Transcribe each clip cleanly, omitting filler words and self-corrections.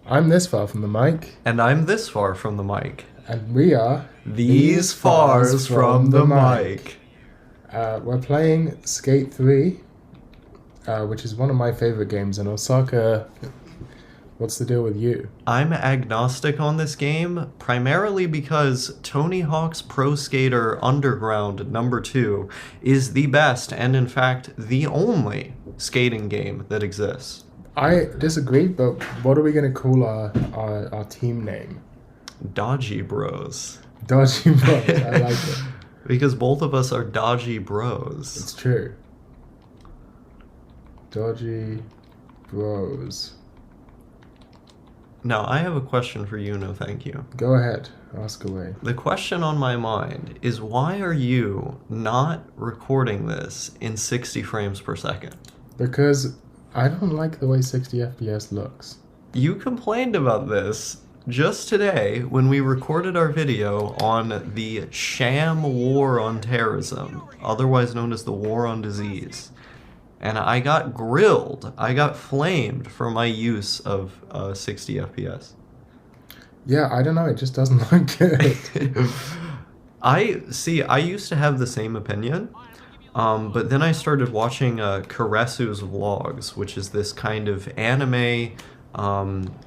I'm this far from the mic, And I'm this far from the mic. and we are These fars from the mic. We're playing Skate 3, which is one of my favorite games, and Osaka, what's the deal with you? I'm agnostic on this game, primarily because Tony Hawk's Pro Skater Underground #2 is the best, and in fact, the only skating game that exists. I disagree, but what are we going to call our team name? Dodgy Bros. Dodgy Bros. I like it. Because both of us are dodgy bros. It's true. Dodgy Bros. Now, I have a question for you, no thank you. Go ahead. Ask away. The question on my mind is, why are you not recording this in 60 frames per second? Because I don't like the way 60 FPS looks. You complained about this just today when we recorded our video on the sham war on terrorism, otherwise known as the war on disease. And I got grilled, I got flamed for my use of 60 FPS. Yeah, I don't know, it just doesn't look good. I used to have the same opinion, but then I started watching Karesu's vlogs, which is this kind of anime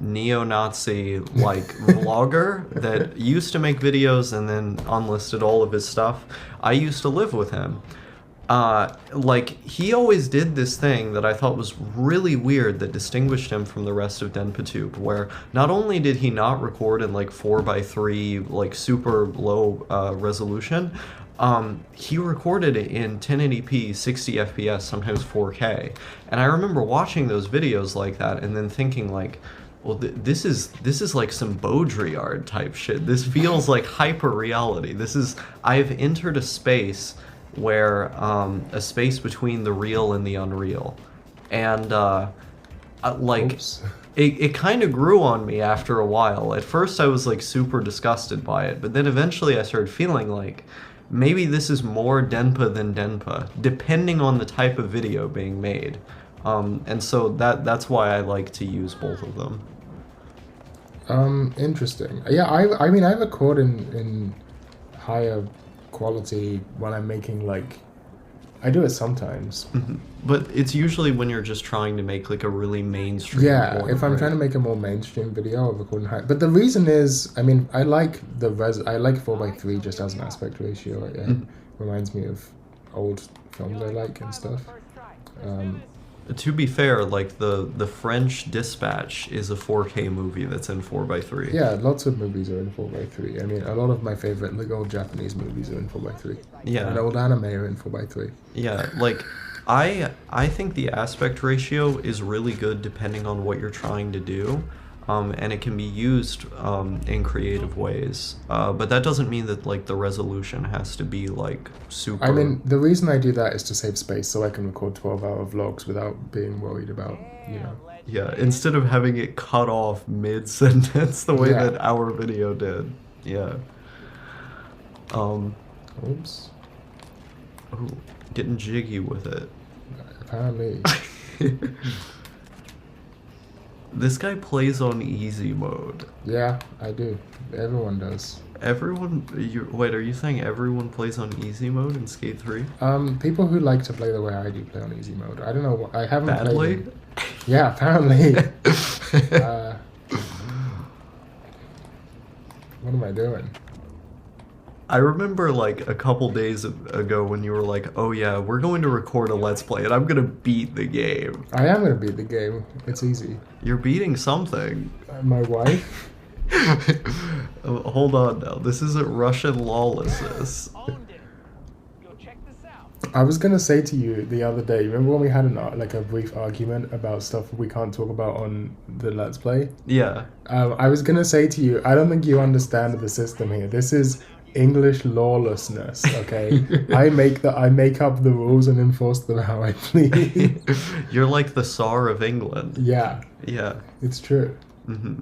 neo-Nazi like vlogger that used to make videos and then unlisted all of his stuff. I used to live with him. He always did this thing that I thought was really weird that distinguished him from the rest of Denpatube, where not only did he not record in 4:3 super low resolution, he recorded it in 1080p 60 FPS, sometimes 4K. And I remember watching those videos like that and then thinking well, this is like some Baudrillard type shit. This feels like hyper reality. I've entered a space where a space between the real and the unreal. And it kind of grew on me after a while. At first I was super disgusted by it, but then eventually I started feeling maybe this is more Denpa than Denpa, depending on the type of video being made. And so that's why I like to use both of them. Interesting. Yeah, I mean, I record in higher quality when I'm making I do it sometimes. Mm-hmm. But it's usually when you're just trying to make a really mainstream point, if I'm trying to make a more mainstream video, I'll record in high. But the reason is, I mean, I like 4:3 just as an aspect ratio. It reminds me of old films I like and stuff. To be fair, the French Dispatch is a 4K movie that's in 4:3. Yeah, lots of movies are in 4:3. I mean, a lot of my favorite old Japanese movies are in 4:3. Yeah. And old anime are in 4:3. Yeah, I think the aspect ratio is really good depending on what you're trying to do. And it can be used in creative ways, but that doesn't mean that the resolution has to be super. I mean, the reason I do that is to save space, so I can record 12-hour vlogs without being worried about Yeah, instead of having it cut off mid-sentence the way that our video did. Yeah. Oops. Oh, getting jiggy with it. Apparently. This guy plays on easy mode. Yeah, I do. Everyone does. Wait, are you saying everyone plays on easy mode in Skate 3? People who like to play the way I do play on easy mode. I don't know. I haven't Badly? played. Yeah, apparently. What am I doing? I remember a couple days ago when you were oh yeah, we're going to record a Let's Play and I'm going to beat the game. I am going to beat the game. It's easy. You're beating something. My wife? Hold on now. This isn't Russian lawlessness. I was going to say to you the other day, remember when we had a brief argument about stuff we can't talk about on the Let's Play? Yeah. I was going to say to you, I don't think you understand the system here. This is English lawlessness, okay? I make up the rules and enforce them how I please. You're like the Tsar of England. Yeah. Yeah. It's true. Mm-hmm.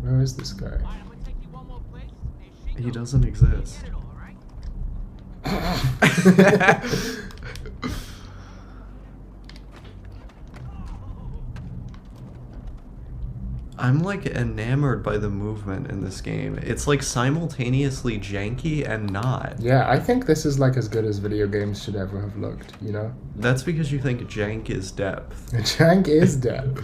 Where is this guy? He doesn't exist. I'm like enamored by the movement in this game. It's like simultaneously janky and not. Yeah, I think this is like as good as video games should ever have looked, you know? That's because you think jank is depth. Jank is depth.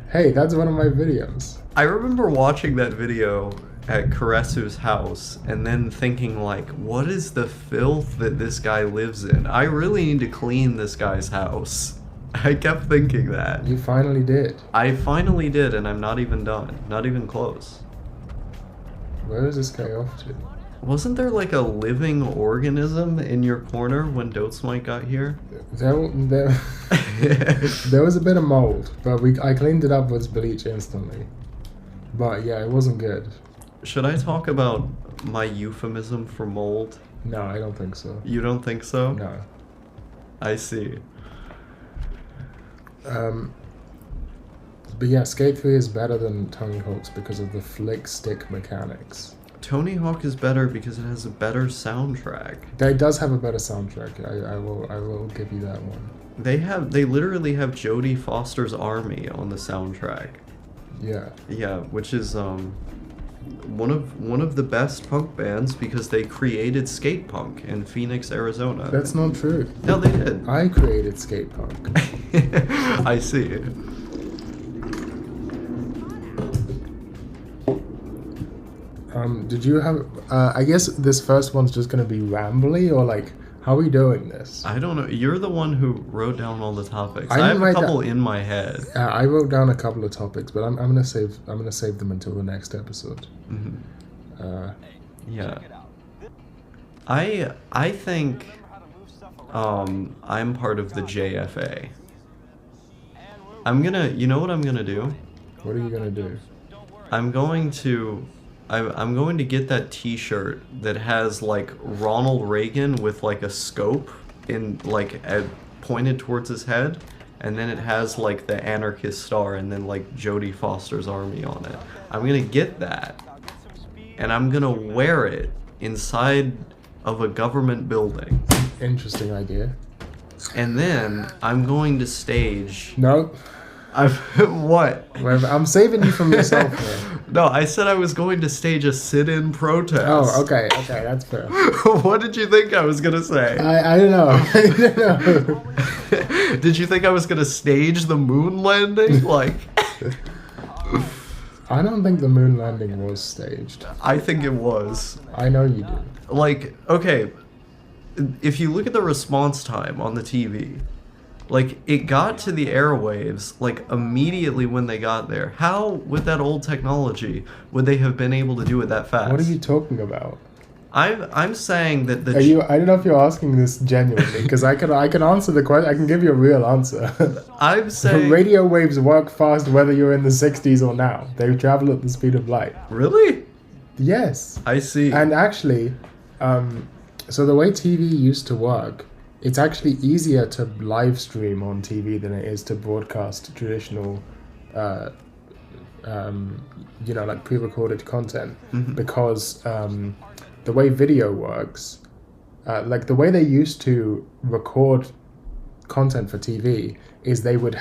Hey, that's one of my videos. I remember watching that video at Karesu's house and then thinking like, what is the filth that this guy lives in? I really need to clean this guy's house. I kept thinking that. You finally did. I finally did, and I'm not even done. Not even close. Where is this guy off to? Wasn't there like a living organism in your corner when Dotesmite got here? There was a bit of mold, but I cleaned it up with bleach instantly. But yeah, it wasn't good. Should I talk about my euphemism for mold? No, I don't think so. You don't think so? No. I see. But yeah, Skate 3 is better than Tony Hawk's because of the flick stick mechanics. Tony Hawk is better because it has a better soundtrack. It does have a better soundtrack. I will give you that one. They literally have Jodie Foster's Army on the soundtrack. Yeah. Yeah, which is one of the best punk bands because they created skate punk in Phoenix, Arizona. That's not true. No, they did. I created skate punk. I see. Did you have? I guess this first one's just gonna be rambly, or like, how are we doing this? I don't know. You're the one who wrote down all the topics. I I have didn't a write couple in my head. I wrote down a couple of topics, but I'm gonna save them until the next episode. Mm-hmm. Yeah. I think I'm part of the JFA. You know what I'm gonna do? What are you gonna do? I'm going to get that T-shirt that has like Ronald Reagan with like a scope in like pointed towards his head, and then it has like the anarchist star and then like Jodie Foster's Army on it. I'm gonna get that, and I'm gonna wear it inside of a government building. Interesting idea. And then I'm going to stage. No. What? I'm saving you from yourself, man. No, I said I was going to stage a sit-in protest. Oh, okay, that's fair. What did you think I was gonna say? I don't know. I don't know. Did you think I was gonna stage the moon landing? Like, I don't think the moon landing was staged. I think it was. I know you did. Like, okay, if you look at the response time on the TV, like, it got to the airwaves, like, immediately when they got there. How, with that old technology, would they have been able to do it that fast? What are you talking about? I'm saying that I don't know if you're asking this genuinely, because I can answer the question. I can give you a real answer. I'm saying... Radio waves work fast whether you're in the 60s or now. They travel at the speed of light. Really? Yes. I see. And actually, so the way TV used to work, it's actually easier to live stream on TV than it is to broadcast traditional, like pre-recorded content, because the way video works, like the way they used to record content for TV is they would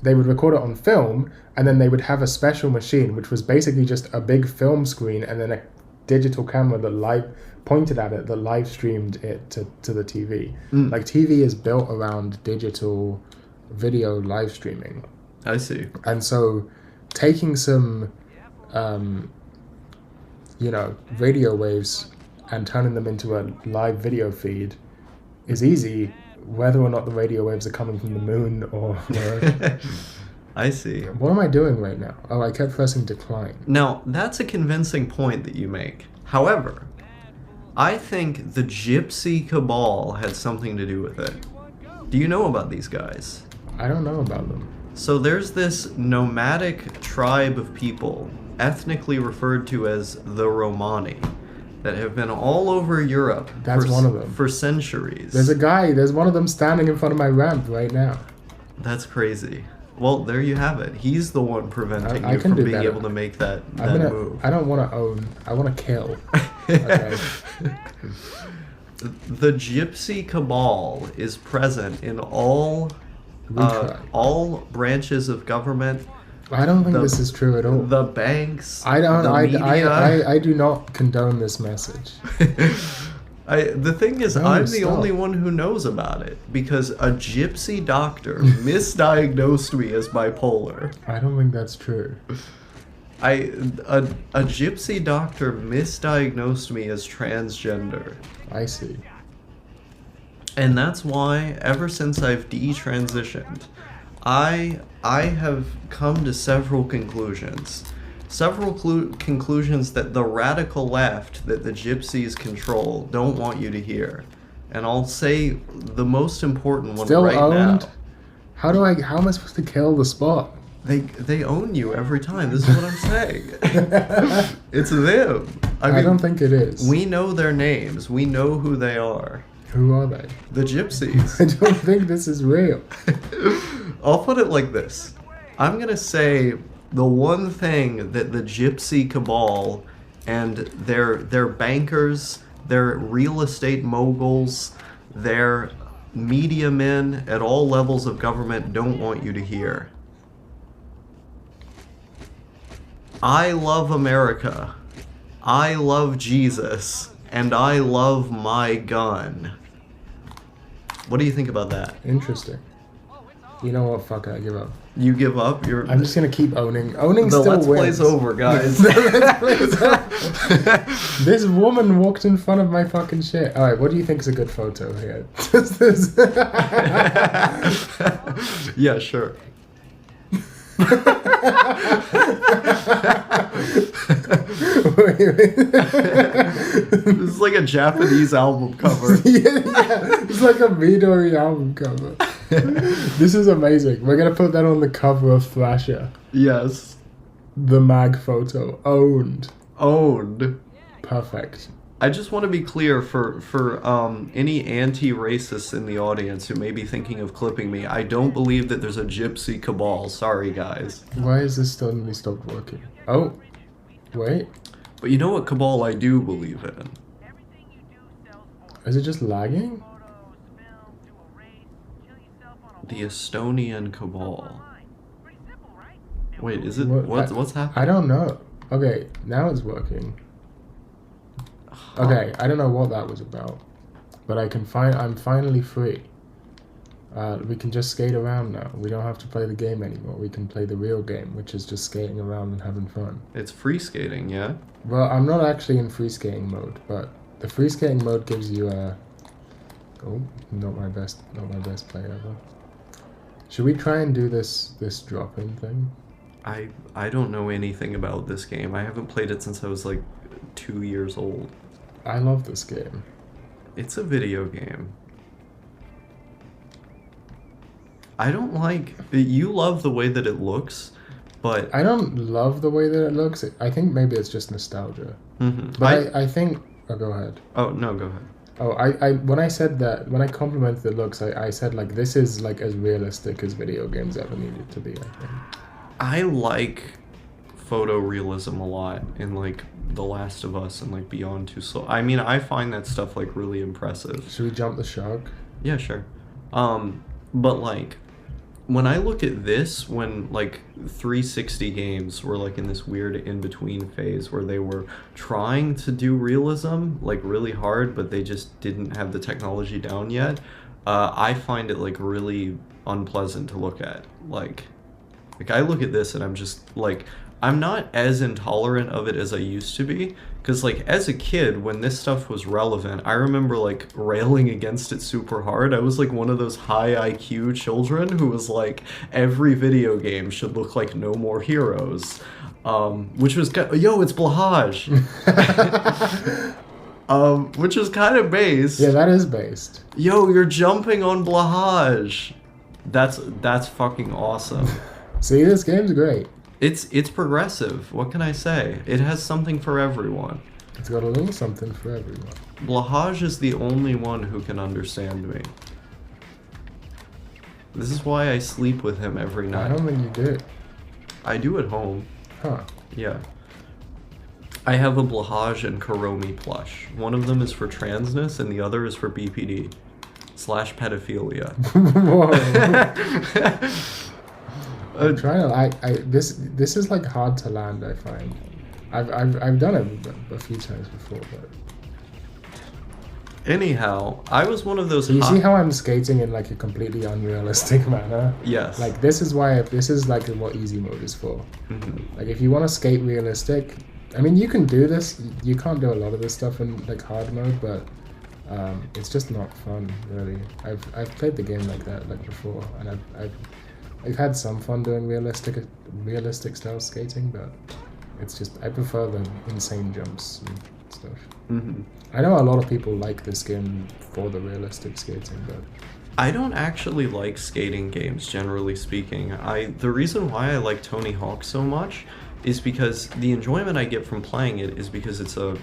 record it on film, and then they would have a special machine which was basically just a big film screen and then a digital camera that pointed at it that live streamed it to the TV. Like TV is built around digital video live streaming. I see. And so taking some radio waves and turning them into a live video feed is easy, whether or not the radio waves are coming from the moon or wherever. I see. What am I doing right now? Oh, I kept pressing decline. Now, that's a convincing point that you make. However, I think the Gypsy Cabal had something to do with it. Do you know about these guys? I don't know about them. So there's this nomadic tribe of people, ethnically referred to as the Romani, that have been all over Europe. That's one of them. For centuries. There's one of them standing in front of my ramp right now. That's crazy. Well, there you have it. He's the one preventing you from being able to make that move. I don't want to own. I want to kill. Okay. The Gypsy Cabal is present in all branches of government, I don't think this is true at all. The banks. I don't. The media. I do not condone this message. The thing is, No, I'm the stop. only one who knows about it because a gypsy doctor misdiagnosed me as bipolar. I don't think that's true. A gypsy doctor misdiagnosed me as transgender. I see. And that's why, ever since I've detransitioned, I have come to several conclusions. Several conclusions that the radical left that the gypsies control don't want you to hear. And I'll say the most important one Still right owned? now. How am I supposed to kill the spot? They own you every time. This is what I'm saying. It's them. I don't think it is. We know their names. We know who they are. Who are they? The gypsies. I don't think this is real. I'll put it like this. I'm going to say the one thing that the gypsy cabal and their bankers, their real estate moguls, their media men at all levels of government don't want you to hear. I love America. I love Jesus. And I love my gun. What do you think about that? Interesting. You know what? Fuck it. I give up. You give up? I'm just gonna keep owning. Owning The still Let's wins. Play's over, guys. Let's Play's over. This woman walked in front of my fucking shit. All right, what do you think is a good photo here? Yeah, sure. This is like a Japanese album cover. Yeah, it's like a Midori album cover. This is amazing. We're gonna put that on the cover of Thrasher. Yes. The mag photo. Owned. Owned. Perfect. I just want to be clear for any anti-racists in the audience who may be thinking of clipping me. I don't believe that there's a gypsy cabal. Sorry, guys. Why is this suddenly stopped working? Oh, wait. But you know what cabal I do believe in? Is it just lagging? The Estonian cabal. Wait, is it? What- What's happening? I don't know. Okay, now it's working. Okay, I don't know what that was about, but I'm finally free. We can just skate around now. We don't have to play the game anymore. We can play the real game, which is just skating around and having fun. It's free skating, yeah? Well, I'm not actually in free skating mode, but the free skating mode gives you a... Oh, not my best play ever. Should we try and do this drop-in thing? I don't know anything about this game. I haven't played it since I was like 2 years old. I love this game. It's a video game. I don't like... You love the way that it looks, but... I don't love the way that it looks. I think maybe it's just nostalgia. Mm-hmm. But I think... Oh, go ahead. Oh, no, go ahead. Oh, when I said that, when I complimented the looks, I said, like, this is, like, as realistic as video games ever needed to be, I think. I like photorealism a lot in, like, The Last of Us and, like, Beyond Two Souls. I mean, I find that stuff, like, really impressive. Should we jump the shark? Yeah, sure. But, like, when I look at this, when, like, 360 games were, like, in this weird in-between phase where they were trying to do realism, like, really hard, but they just didn't have the technology down yet, I find it, like, really unpleasant to look at. Like, I look at this and I'm just, like, I'm not as intolerant of it as I used to be, because, like, as a kid, when this stuff was relevant, I remember, like, railing against it super hard. I was, like, one of those high IQ children who was, like, every video game should look like No More Heroes, which was, yo, it's Blahaj, which is kind of based. Yeah, that is based. Yo, you're jumping on Blahaj. That's fucking awesome. See, this game's great. It's progressive. What can I say? It has something for everyone. It's got a little something for everyone. Blahaj is the only one who can understand me. This is why I sleep with him every night. I don't think you do. I do at home. Huh. Yeah. I have a Blahaj and Karomi plush. One of them is for transness and the other is for BPD / pedophilia. Whoa. I'm trying to this is like hard to land. I find I've done it a few times before, but anyhow, I was one of those. you see how I'm skating in like a completely unrealistic manner? Yes. Like this is like what easy mode is for. Mm-hmm. Like if you want to skate realistic, I mean you can do this. You can't do a lot of this stuff in like hard mode, but it's just not fun really. I've played the game like that like before, and I've had some fun doing realistic style skating, but it's just I prefer the insane jumps and stuff. Mm-hmm. I know a lot of people like this game for the realistic skating, but I don't actually like skating games, generally speaking. The reason why I like Tony Hawk so much is because the enjoyment I get from playing it is because it's a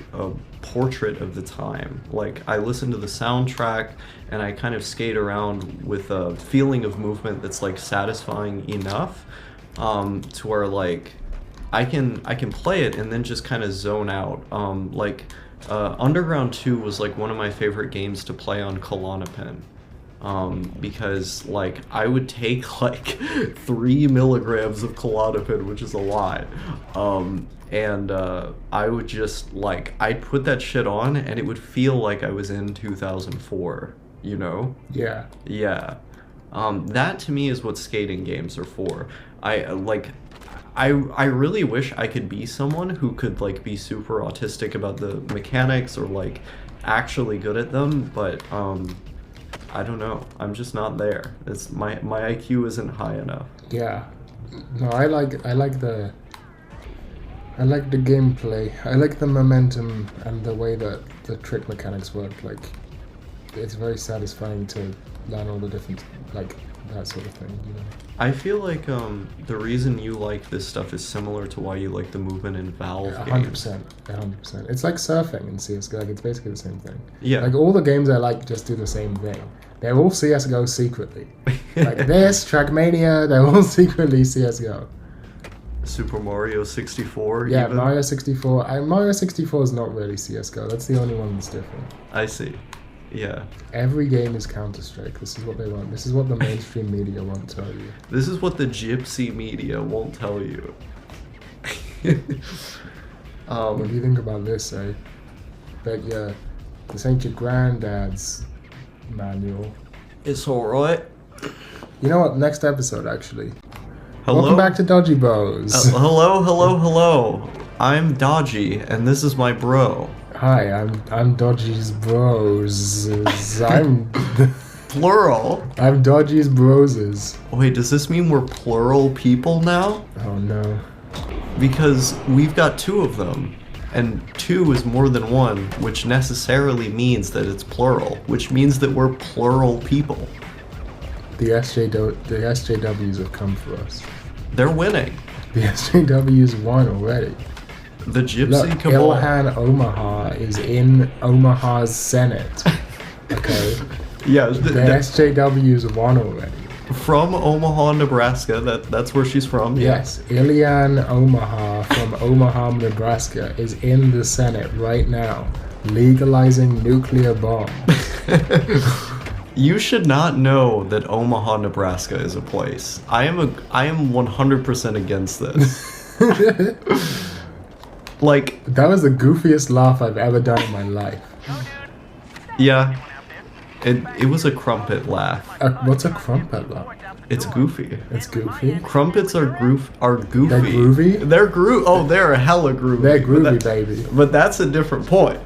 portrait of the time. Like, I listen to the soundtrack and I kind of skate around with a feeling of movement that's like satisfying enough to where like I can play it and then just kind of zone out. Underground 2 was like one of my favorite games to play on Klonopin. Because like I would take like 3 milligrams of Klonopin, which is a lot, and I would just like I'd put that shit on and it would feel like I was in 2004, you know? yeah. That to me is what skating games are for. I really wish I could be someone who could like be super autistic about the mechanics or like actually good at them, but I don't know. I'm just not there. It's my IQ isn't high enough. Yeah. No, I like the gameplay. I like the momentum and the way that the trick mechanics work. Like, it's very satisfying to learn all the different, like, that sort of thing, you know? I feel like the reason you like this stuff is similar to why you like the movement in Valve games. 100%. It's like surfing in CSGO. Like, it's basically the same thing. Yeah. Like, all the games I like just do the same thing. They're all CSGO secretly. Like this, Trackmania, they're all secretly CSGO. Super Mario 64. Yeah, even? Mario 64. Mario 64 is not really CSGO. That's the only one that's different. I see. Yeah. Every game is Counter-Strike. This is what they want. This is what the mainstream media won't tell you. This is what the gypsy media won't tell you. What do you think about this, eh? But yeah, this ain't your granddad's manual. It's alright. You know what? Next episode, actually. Hello? Welcome back to Dodgy Bros. Hello. I'm Dodgy, and this is my bro. Hi, I'm Dodgy's bros. I'm Plural? I'm Dodgy's broses. Wait, does this mean we're plural people now? Oh no. Because we've got 2 of them, and 2 is more than 1, which necessarily means that it's plural, which means that we're plural people. The SJWs have come for us. They're winning. The SJWs won already. The Gypsy Look, Cabal. Ilhan Omaha is in Omaha's Senate. Okay? Yeah, The SJWs won already. from Omaha, Nebraska. That's where she's from. Yeah. Yes, Ilhan Omaha from Omaha, Nebraska is in the Senate right now, legalizing nuclear bombs. You should not know that Omaha, Nebraska is a place. I am 100% against this. Like, That was the goofiest laugh I've ever done in my life. yeah, it was a crumpet laugh. What's a crumpet laugh? It's goofy. It's goofy. Crumpets are goofy. They're groovy? They're hella groovy. They're groovy, but baby. But that's a different point.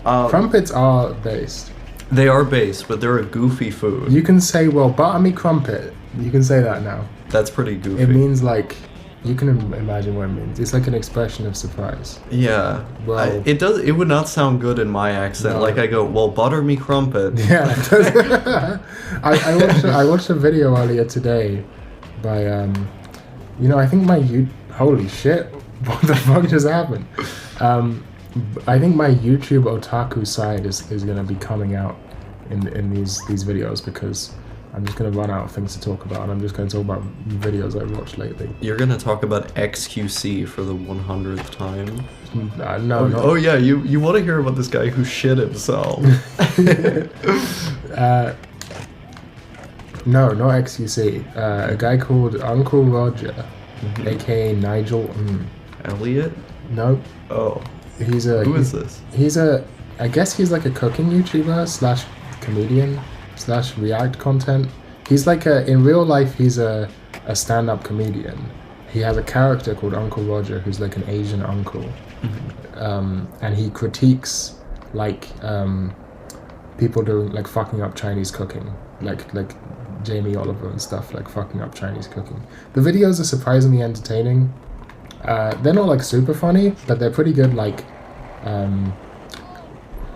Crumpets are based. They are based, but they're a goofy food. You can say, well, butter me crumpet. You can say that now. That's pretty goofy. It means like, you can imagine what it means. It's like an expression of surprise. Yeah. Well, it would not sound good in my accent. No. Like I go, well, butter me crumpet. Yeah, it does. I watched a video earlier today by I think holy shit, what the fuck just happened? I think my YouTube otaku side is gonna be coming out in these videos because I'm just gonna run out of things to talk about, and I'm just gonna talk about videos I watched lately. You're gonna talk about XQC for the 100th time. No. Oh yeah, you want to hear about this guy who shit himself? No, not XQC. A guy called Uncle Roger, aka Nigel. Elliot? No, Oh. he's a. Who is this? He's a. I guess he's like a cooking YouTuber slash comedian slash React content. He's like in real life he's a stand-up comedian. He has a character called Uncle Roger who's like an Asian uncle, and he critiques like people doing like fucking up Chinese cooking, like Jamie Oliver and stuff, like fucking up Chinese cooking. The videos are surprisingly entertaining. They're not like super funny, but they're pretty good. Like,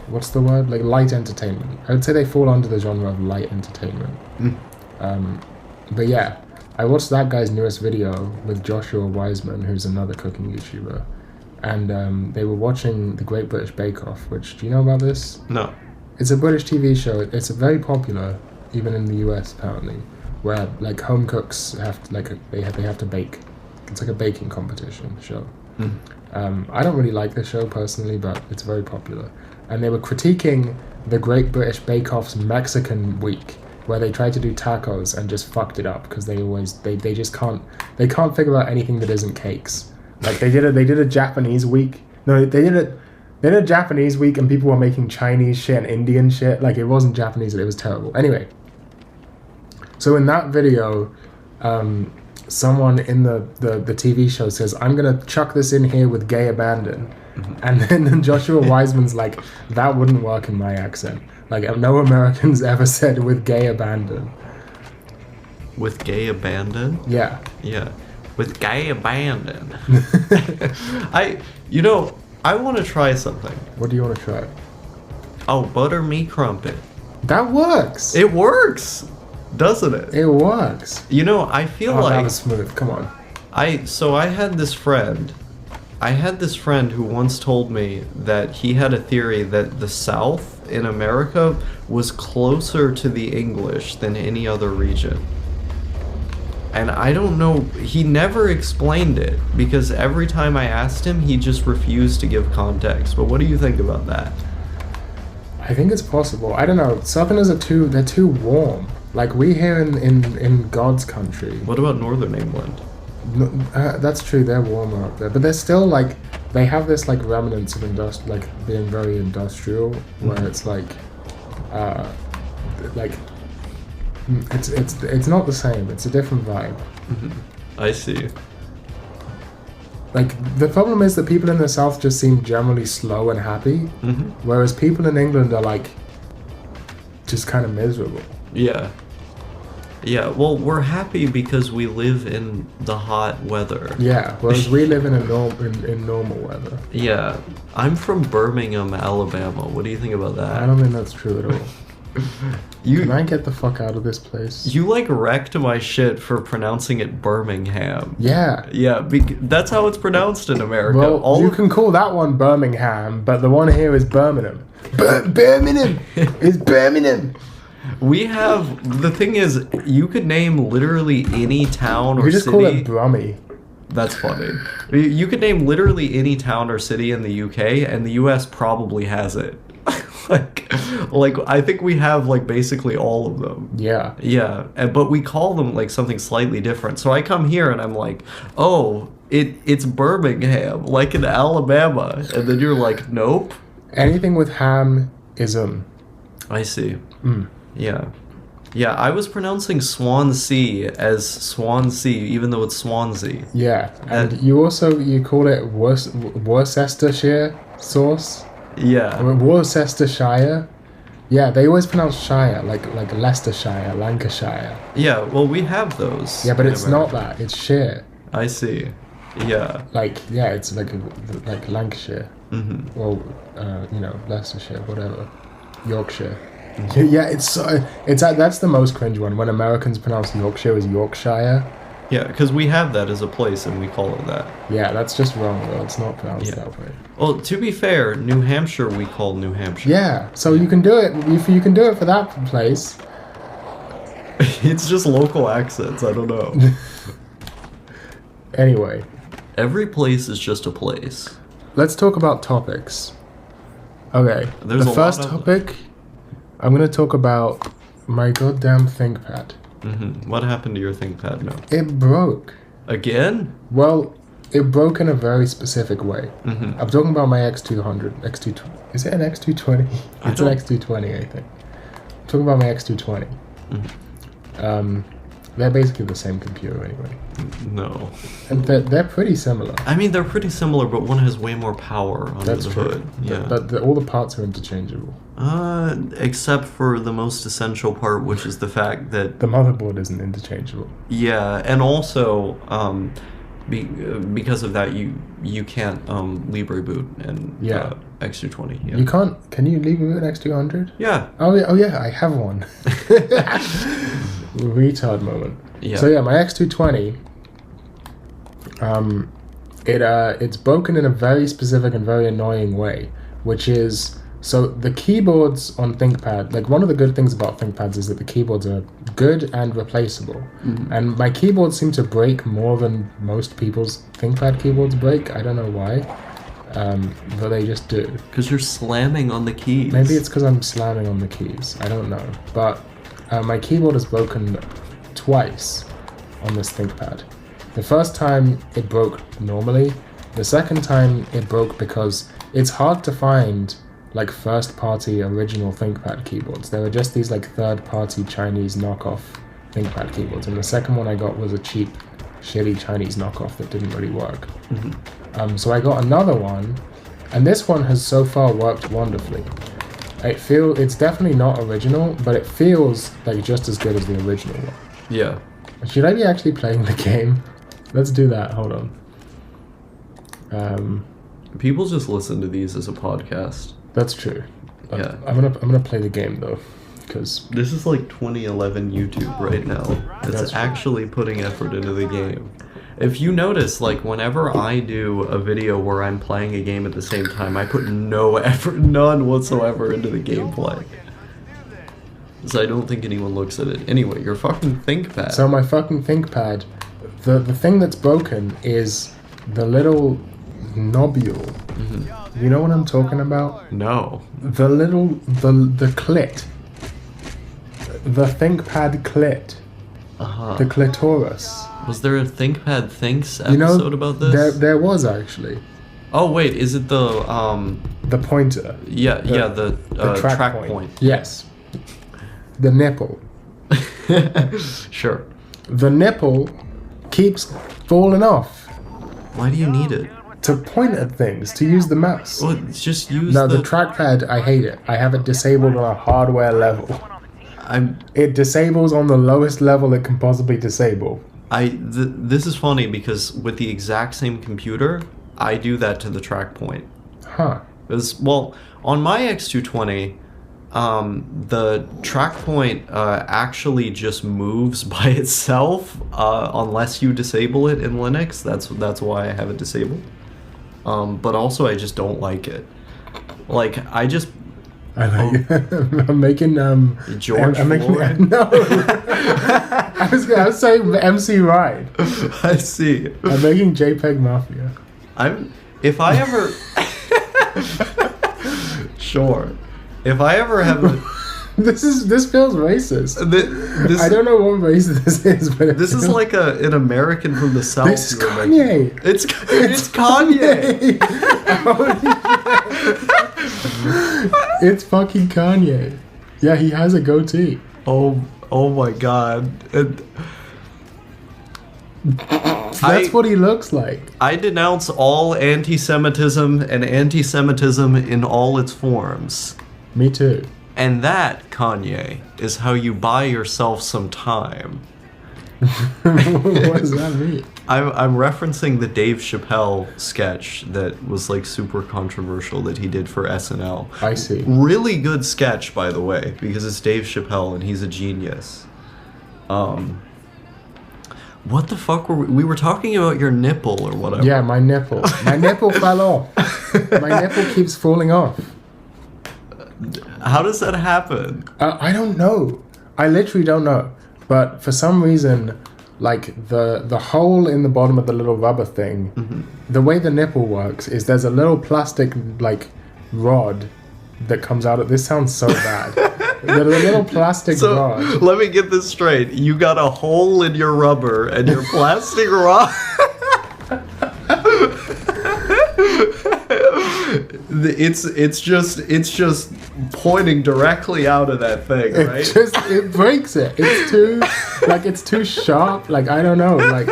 what's the word? Like light entertainment. I would say they fall under the genre of light entertainment. But yeah, I watched that guy's newest video with Joshua Wiseman, who's another cooking YouTuber, and they were watching The Great British Bake Off. Which, do you know about this? No. It's a British TV show. It's very popular, even in the US apparently, where like home cooks have to, like they have to bake. It's like a baking competition show. I don't really like this show personally, but it's very popular. And they were critiquing the Great British Bake Off's Mexican week, where they tried to do tacos and just fucked it up because they just can't figure out anything that isn't cakes. Like they did a Japanese week. No, they did a Japanese week and people were making Chinese shit and Indian shit. Like it wasn't Japanese, it was terrible. Anyway, so in that video, someone in the TV show says, "I'm gonna chuck this in here with gay abandon," and then Joshua Wiseman's like, "That wouldn't work in my accent. Like no Americans ever said with gay abandon." With gay abandon? Yeah. Yeah. With gay abandon. I want to try something. What do you want to try? Oh, butter me crumpet. That works. It works, doesn't it? It works. I feel like that was smooth. Come on. I had this friend. Who once told me that he had a theory that the South in America was closer to the English than any other region. And I don't know, he never explained it, because every time I asked him, he just refused to give context. But what do you think about that? I think it's possible. I don't know. Southerners they're too warm. Like we here in God's country. What about Northern England? No, that's true. They're warmer up there, but they're still like they have this like remnants of being very industrial, where it's like it's not the same. It's a different vibe. I see. Like the problem is that people in the South just seem generally slow and happy, whereas people in England are like just kind of miserable. Yeah. Yeah, well, we're happy because we live in the hot weather. Yeah, whereas we live in normal weather. Yeah, I'm from Birmingham, Alabama. What do you think about that? I don't think that's true at all. Can I get the fuck out of this place? You wrecked my shit for pronouncing it Birmingham. Yeah. Yeah, that's how it's pronounced in America. Well, you can call that one Birmingham, but the one here is Birmingham. Birmingham! It's Birmingham! The thing is, you could name literally any town or city. We just call it Brummy. That's funny. You could name literally any town or city in the UK, and the US probably has it. I think we have basically all of them. Yeah. Yeah, but we call them something slightly different. So I come here and I'm like, oh, it's Birmingham, like in Alabama, and then you're like, nope. Anything with ham is I see. Yeah. Yeah, I was pronouncing Swansea as Swansea, even though it's Swansea. Yeah, and you call it Worcestershire sauce? Yeah. Worcestershire? Yeah, they always pronounce Shire, like Leicestershire, Lancashire. Yeah, well, we have those. Yeah, but it's not that, it's shire. I see. Yeah. It's like Lancashire. Well, Leicestershire, whatever. Yorkshire. Yeah, that's the most cringe one, when Americans pronounce Yorkshire as Yorkshire. Yeah, because we have that as a place and we call it that. Yeah, that's just wrong though. It's not pronounced that way. Well, to be fair, New Hampshire we call New Hampshire. Yeah, so you can do it. If you can do it for that place. It's just local accents. I don't know. Anyway. Every place is just a place. Let's talk about topics. Okay, There's the first topic, I'm going to talk about my goddamn ThinkPad. What happened to your ThinkPad? No. It broke. Again? Well, it broke in a very specific way. I'm talking about my X200. Is it an X220? It's an X220, I think. I'm talking about my X220. They're basically the same computer anyway. No. And they're pretty similar. I mean, they're pretty similar, but one has way more power under the hood. Yeah. But all the parts are interchangeable. Except for the most essential part, which is the fact that... The motherboard isn't interchangeable. Yeah, and also, because of that, you can't Libre boot and X220. Yeah. You can't... Can you Libre boot an X200? Yeah. Oh yeah, I have one. Retard moment. Yeah. So yeah, my X220, it's broken in a very specific and very annoying way, which is, so the keyboards on ThinkPad, like one of the good things about ThinkPads is that the keyboards are good and replaceable. And my keyboards seem to break more than most people's ThinkPad keyboards break. I don't know why, but they just do. Because you're slamming on the keys. Maybe it's because I'm slamming on the keys. I don't know, but my keyboard is broken twice on this ThinkPad. The first time it broke normally. The second time it broke because it's hard to find like first-party original ThinkPad keyboards. There were just these like third-party Chinese knockoff ThinkPad keyboards, and the second one I got was a cheap, shitty Chinese knockoff that didn't really work. So I got another one, and this one has so far worked wonderfully. It's definitely not original, but it feels like just as good as the original one. Yeah. Should I be actually playing the game? Let's do that. Hold on. People just listen to these as a podcast. That's true. Yeah. I'm gonna play the game though, because this is like 2011 YouTube right now. It's actually putting effort into the game. If you notice, like, whenever I do a video where I'm playing a game at the same time, I put no effort, none whatsoever, into the gameplay. So I don't think anyone looks at it. Anyway, your fucking ThinkPad. So my fucking ThinkPad, the thing that's broken is the little nobule. You know what I'm talking about? No. The clit. The ThinkPad clit. The clitoris. Was there a ThinkPad Thinks episode about this? There was actually. Oh wait, is it the pointer? Yeah, the track point. Yes. The nipple. Sure. The nipple keeps falling off. Why do you need it? To point at things, to use the mouse. Well, just use the trackpad, I hate it. I have it disabled on a hardware level. It disables on the lowest level it can possibly disable. This is funny because with the exact same computer, I do that to the track point. Huh. Well, on my X220, the track point actually just moves by itself unless you disable it in Linux. That's why I have it disabled. But also I just don't like it. Like I like I'm making George Floyd? No. I was saying MC Ride. I see. I'm making JPEG Mafia. If I ever sure. If I ever have This feels racist. I don't know what race this is, but this is like an American from the South. This is Kanye. It's Kanye. It's fucking Kanye. Yeah, he has a goatee. Oh my god. That's what he looks like. I denounce all anti-Semitism and anti-Semitism in all its forms. Me too. And that, Kanye, is how you buy yourself some time. What does that mean? I'm referencing the Dave Chappelle sketch that was like super controversial that he did for SNL. I see. Really good sketch, by the way, because it's Dave Chappelle and he's a genius. What the fuck were we were talking about your nipple or whatever? Yeah, my nipple. My nipple fell off. My nipple keeps falling off. How does that happen? I don't know. I literally don't know. But for some reason, like the hole in the bottom of the little rubber thing, the way the nipple works is there's a little plastic like rod that comes out of this. Sounds so bad. The little plastic So rod. let me get this straight. You got a hole in your rubber and your plastic rod. It's just pointing directly out of that thing, right? It breaks it. It's too sharp. Like, I don't know. Like,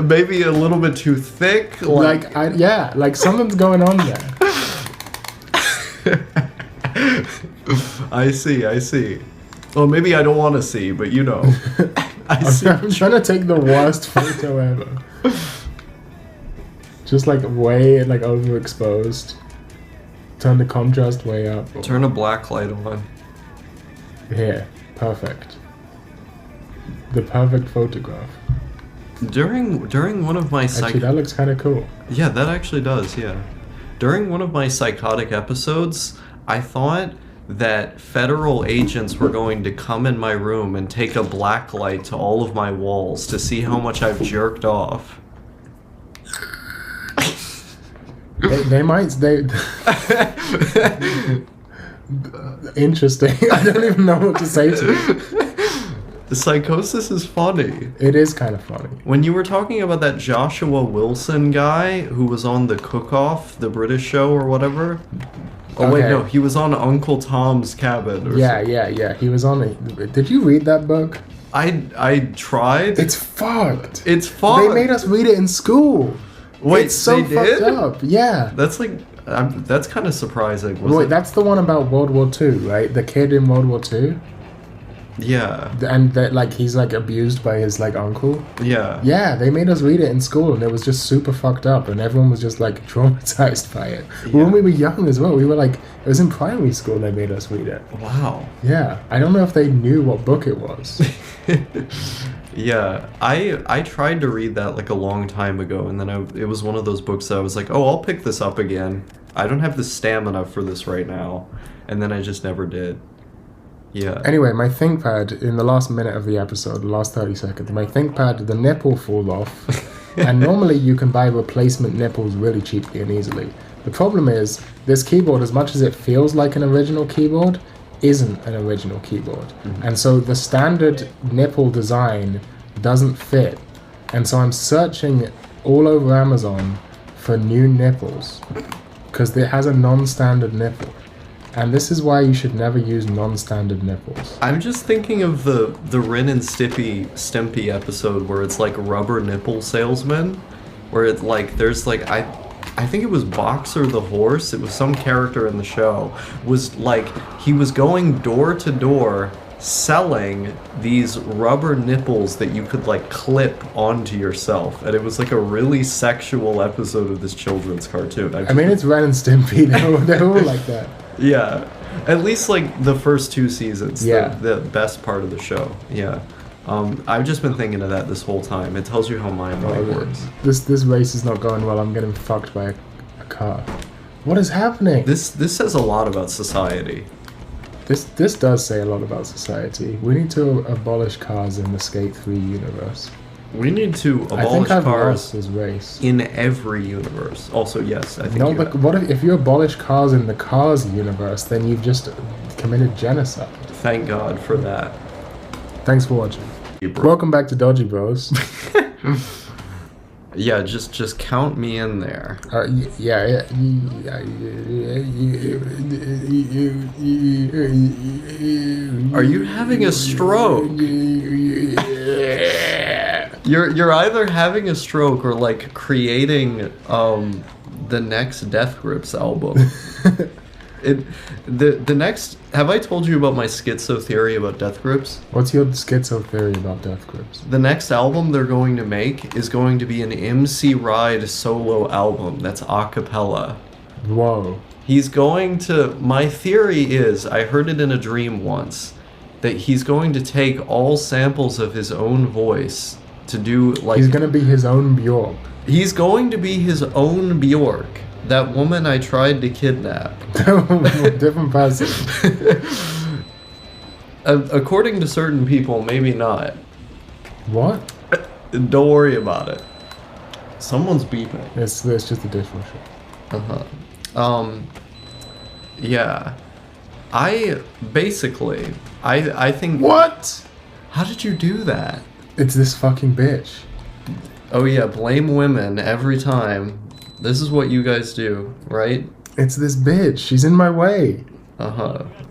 maybe a little bit too thick. Like something's going on there. I see. Well, maybe I don't want to see, but you know. I see. I'm trying to take the worst photo ever. Just like way overexposed. Turn the contrast way up. Turn a black light on. Here, perfect. The perfect photograph. During one of my Actually, that looks kind of cool. Yeah, that actually does. Yeah. During one of my psychotic episodes, I thought that federal agents were going to come in my room and take a black light to all of my walls to see how much I've jerked off. They might. Interesting. I don't even know what to say to you. The psychosis is funny. It is kind of funny. When you were talking about that Joshua Wilson guy who was on the Cook-Off, the British show or whatever. Oh wait, no, he was on Uncle Tom's Cabin. Yeah. He was on it. Did you read that book? I tried. It's fucked. It's fucked. They made us read it in school. Wait, it's so they fucked did? up. Yeah. That's like, that's kind of surprising. Wait, that's the one about World War II, right? The kid in World War II. Yeah. And that he's abused by his uncle. Yeah. Yeah, they made us read it in school, and it was just super fucked up, and everyone was just traumatized by it. Yeah. When we were young as well, we were it was in primary school they made us read it. Wow. Yeah, I don't know if they knew what book it was. Yeah, I tried to read that a long time ago, and then it was one of those books that I was like, oh, I'll pick this up again. I don't have the stamina for this right now, and then I just never did. Yeah. Anyway, my ThinkPad, in the last minute of the episode, the last 30 seconds, my ThinkPad, the nipple fall off, and normally you can buy replacement nipples really cheaply and easily. The problem is, this keyboard, as much as it feels like an original keyboard, isn't an original keyboard. Mm-hmm. And so the standard nipple design doesn't fit. And so I'm searching all over Amazon for new nipples, because it has a non-standard nipple. And this is why you should never use non-standard nipples. I'm just thinking of the Ren and Stimpy episode where it's rubber nipple salesman, where it's there's I think it was Boxer the horse. It was some character in the show. Was he was going door to door selling these rubber nipples that you could clip onto yourself, and it was a really sexual episode of this children's cartoon. I mean, it's Ren and Stimpy. They're all like that. Yeah, at least the first 2 seasons. Yeah, the best part of the show. Yeah, I've just been thinking of that this whole time. It tells you how my mind works. This race is not going well. I'm getting fucked by a car. What is happening? This says a lot about society. This does say a lot about society. We need to abolish cars in the Skate 3 universe. We need to abolish I think I've cars lost this race. in every universe. Also, yes, I think. No, but what if you abolish cars in the Cars universe? Then you've just committed genocide. Thank God for that. Thanks for watching. Welcome back to Dodgy Bros. Yeah, just count me in there. Are you having a stroke? You're either having a stroke or creating the next Death Grips album. The next. Have I told you about my schizo theory about Death Grips? What's your schizo theory about Death Grips? The next album they're going to make is going to be an MC Ride solo album that's a cappella. Whoa. He's going to. My theory is, I heard it in a dream once, that he's going to take all samples of his own voice to do He's gonna be his own Bjork. He's going to be his own Bjork. That woman I tried to kidnap. Different person. According to certain people, maybe not. What? Don't worry about it. Someone's beeping. It's just a dishwasher. Yeah. I think. What? How did you do that? It's this fucking bitch. Oh yeah, blame women every time. This is what you guys do, right? It's this bitch. She's in my way.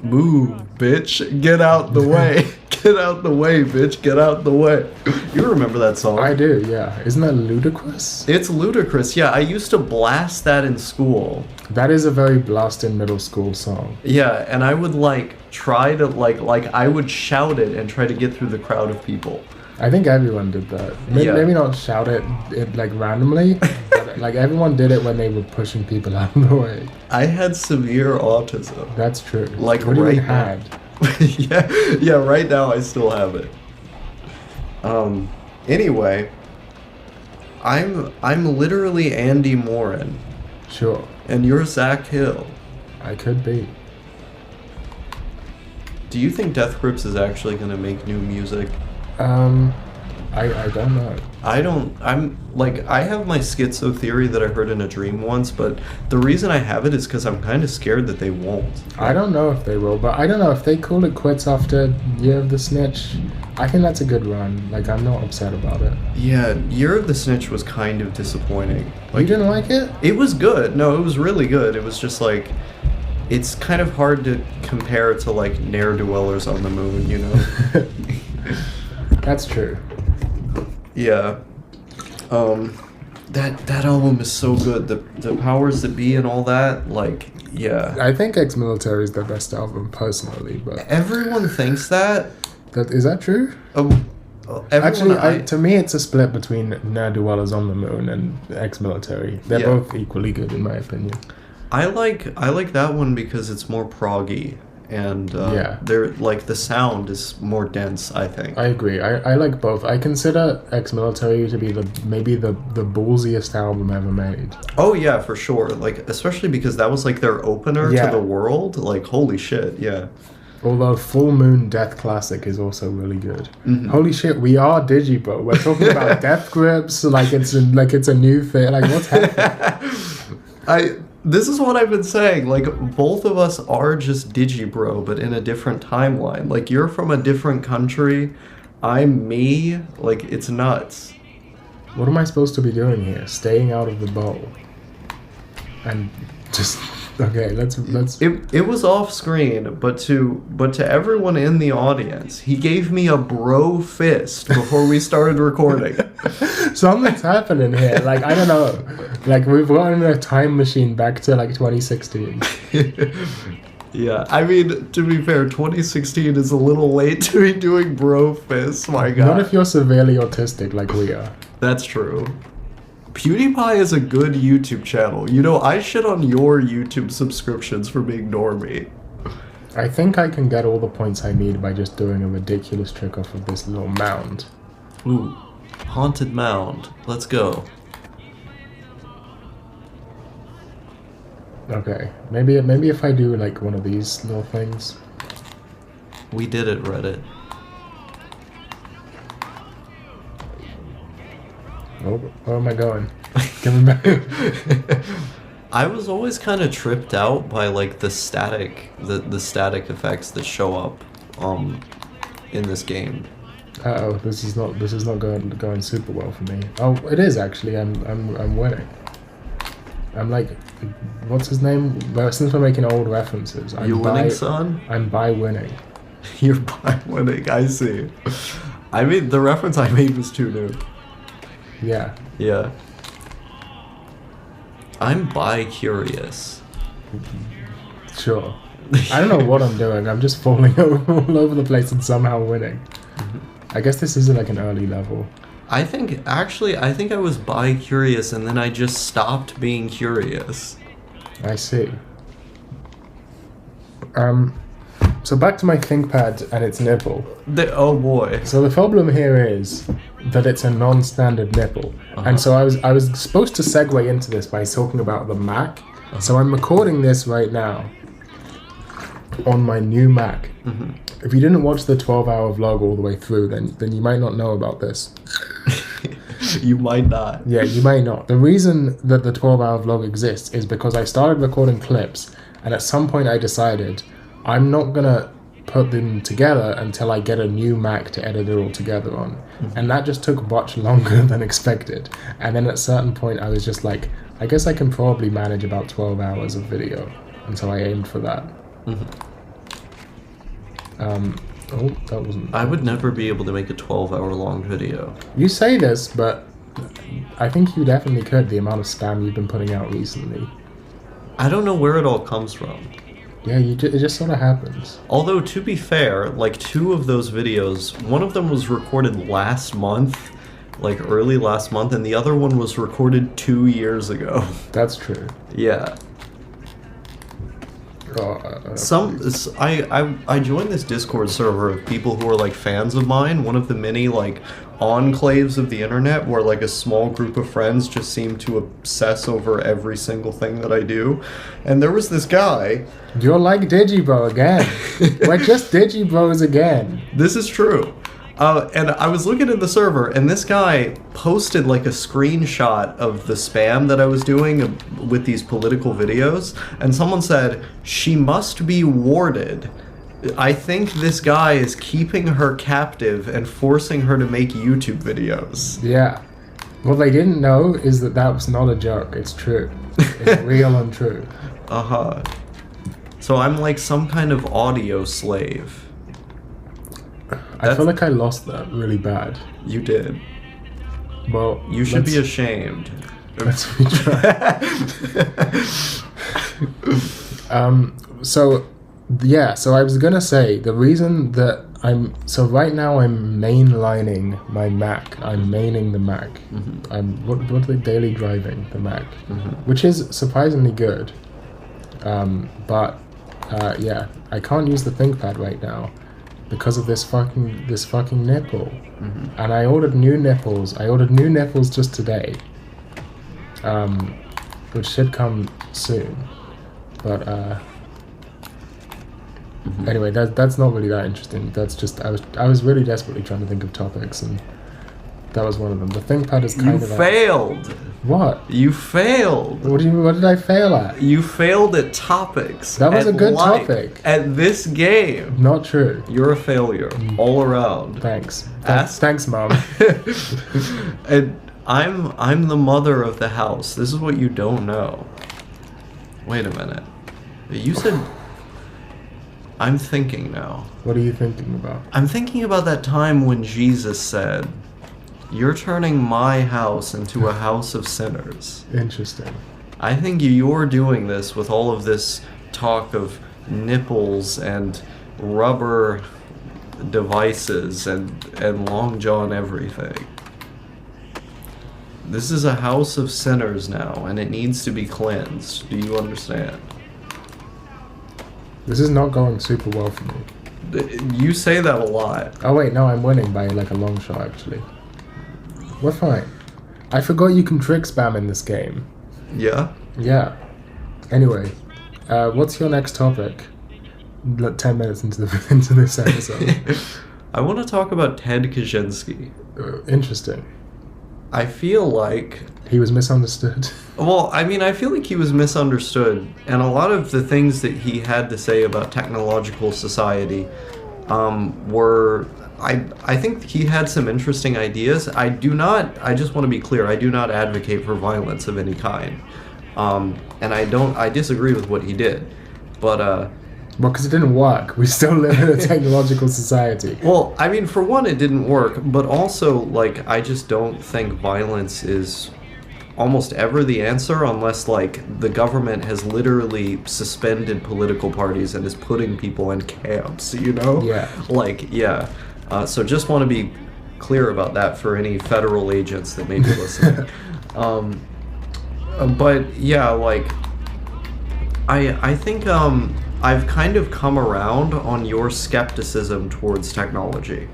Move, bitch. Get out the way. Get out the way, bitch. Get out the way. You remember that song? I do, yeah. Isn't that ludicrous? It's ludicrous. Yeah, I used to blast that in school. That is a very blasted middle school song. Yeah, and I would try to I would shout it and try to get through the crowd of people. I think everyone did that. Maybe not shout it randomly, but everyone did it when they were pushing people out of the way. I had severe autism. That's true. Like what do you right mean now. had? yeah. Right now I still have it. Anyway, I'm literally Andy Morin. Sure. And you're Zach Hill. I could be. Do you think Death Grips is actually gonna make new music? I don't know. I have my schizo theory that I heard in a dream once, but the reason I have it is because I'm kind of scared that they won't. I don't know if they will, but I don't know if they call it quits after Year of the Snitch. I think that's a good run. I'm not upset about it. Yeah, Year of the Snitch was kind of disappointing. You didn't like it? It was good. No, it was really good. It was just it's kind of hard to compare to Ne'er-Do-Wellers on the Moon, you know? That's true. Yeah. That album is so good. The powers that be and all that, yeah. I think Ex-Military is their best album personally, but everyone thinks that. Is that true? Actually, to me, it's a split between Ne'er-Do-Wellers on the Moon and Ex-Military. They're both equally good in my opinion. I like that one because it's more proggy. And they're the sound is more dense, I think. I agree. I like both. I consider Ex-Military to be maybe the ballsiest album ever made. Oh yeah, for sure. Especially because that was their opener to the world. Holy shit, yeah. Although Full Moon Death Classic is also really good. Mm-hmm. Holy shit, we are Digi, bro. We're talking about Death Grips it's a new thing. What's happening? This is what I've been saying. Both of us are just Digibro, but in a different timeline. You're from a different country. I'm me. It's nuts. What am I supposed to be doing here? Staying out of the bowl. And just... Okay, let's... It was off screen, but to everyone in the audience, he gave me a bro fist before we started recording. Something's happening here. I don't know. We've gotten a time machine back to 2016. Yeah, I mean, to be fair, 2016 is a little late to be doing bro fists. My God. Not if you're severely autistic like we are. That's true. PewDiePie is a good YouTube channel. You know, I shit on your YouTube subscriptions for being normie. I think I can get all the points I need by just doing a ridiculous trick off of this little mound. Ooh, haunted mound. Let's go. Okay, maybe if I do one of these little things. We did it, Reddit. Oh, where am I going? Give me back. I was always kind of tripped out by the static, the static effects that show up, in this game. Uh-oh, this is not going super well for me. Oh, it is actually. I'm winning. I'm what's his name? Well, since we're making old references, You winning, son? I'm by winning. You're by winning. I see. I mean, the reference I made was too new. Yeah. Yeah. I'm bi-curious. Sure. I don't know what I'm doing. I'm just falling all over the place and somehow winning. I guess this is an early level. I think I was bi-curious and then I just stopped being curious. I see. So back to my ThinkPad and its nipple. Oh boy. So the problem here is that it's a non-standard nipple. And so I was supposed to segue into this by talking about the Mac. So I'm recording this right now on my new Mac. If you didn't watch the 12-hour vlog all the way through, then you might not know about this. You might not. Yeah, you might not. The reason that the 12-hour vlog exists is because I started recording clips, and at some point I decided I'm not gonna put them together until I get a new Mac to edit it all together on. And that just took much longer than expected. And then at a certain point I was just like, I guess I can probably manage about 12 hours of video. And so I aimed for that. Oh, that wasn't... I would never be able to make a 12-hour long video. You say this, but I think you definitely could, the amount of spam you've been putting out recently. I don't know where it all comes from. Yeah, it just sort of happens. Although, to be fair, like 2 of those videos, one of them was recorded last month, like early last month, and the other one was recorded 2 years ago. That's true. Yeah. I joined this Discord server of people who are like fans of mine, one of the many like enclaves of the internet where like a small group of friends just seem to obsess over every single thing that I do. And there was this guy. You're like Digibro again. We're just Digibros again. This is true. And I was looking at the server, and this guy posted like a screenshot of the spam that I was doing with these political videos, and someone said, "She must be warded. I think this guy is keeping her captive and forcing her to make YouTube videos." Yeah. What they didn't know is that was not a joke. It's true. It's real and true. Uh-huh. So I'm like some kind of audio slave. I feel like I lost that really bad. You did. Well, you should be ashamed. Let's retry. So I was gonna say the reason that right now I'm mainlining my Mac. I'm maining the Mac. I'm what are they daily driving the Mac, which is surprisingly good. But I can't use the ThinkPad right now because of this fucking nipple. And I ordered new nipples. I ordered new nipples just today, which should come soon. But anyway, that's not really that interesting. That's just I was really desperately trying to think of topics, and that was one of them. The ThinkPad is kind of... You failed! What? You failed! What did I fail at? You failed at topics. That was a good topic. At this game. Not true. You're a failure. All around. Thanks. Thanks, Mom. And I'm the mother of the house. This is what you don't know. Wait a minute. You said... I'm thinking now. What are you thinking about? I'm thinking about that time when Jesus said, "You're turning my house into a house of sinners." Interesting. I think you're doing this with all of this talk of nipples and rubber devices and Long John everything. This is a house of sinners now, and it needs to be cleansed. Do you understand? This is not going super well for me. You say that a lot. Oh wait, no, I'm winning by like a long shot actually. We're fine. I forgot you can trick spam in this game. Yeah? Yeah. Anyway, what's your next topic? 10 minutes into this episode. I want to talk about Ted Kaczynski. Interesting. I feel like... He was misunderstood. Well, I mean, I feel like he was misunderstood, and a lot of the things that he had to say about technological society were... I think he had some interesting ideas. I just want to be clear, I do not advocate for violence of any kind. And I disagree with what he did. But, well, because it didn't work. We still live in a technological society. Well, I mean, for one, it didn't work, but also, like, I just don't think violence is almost ever the answer unless, like, the government has literally suspended political parties and is putting people in camps, you know? Yeah. Like, yeah. So just want to be clear about that for any federal agents that may be listening. But, yeah, like, I think, I've kind of come around on your skepticism towards technology.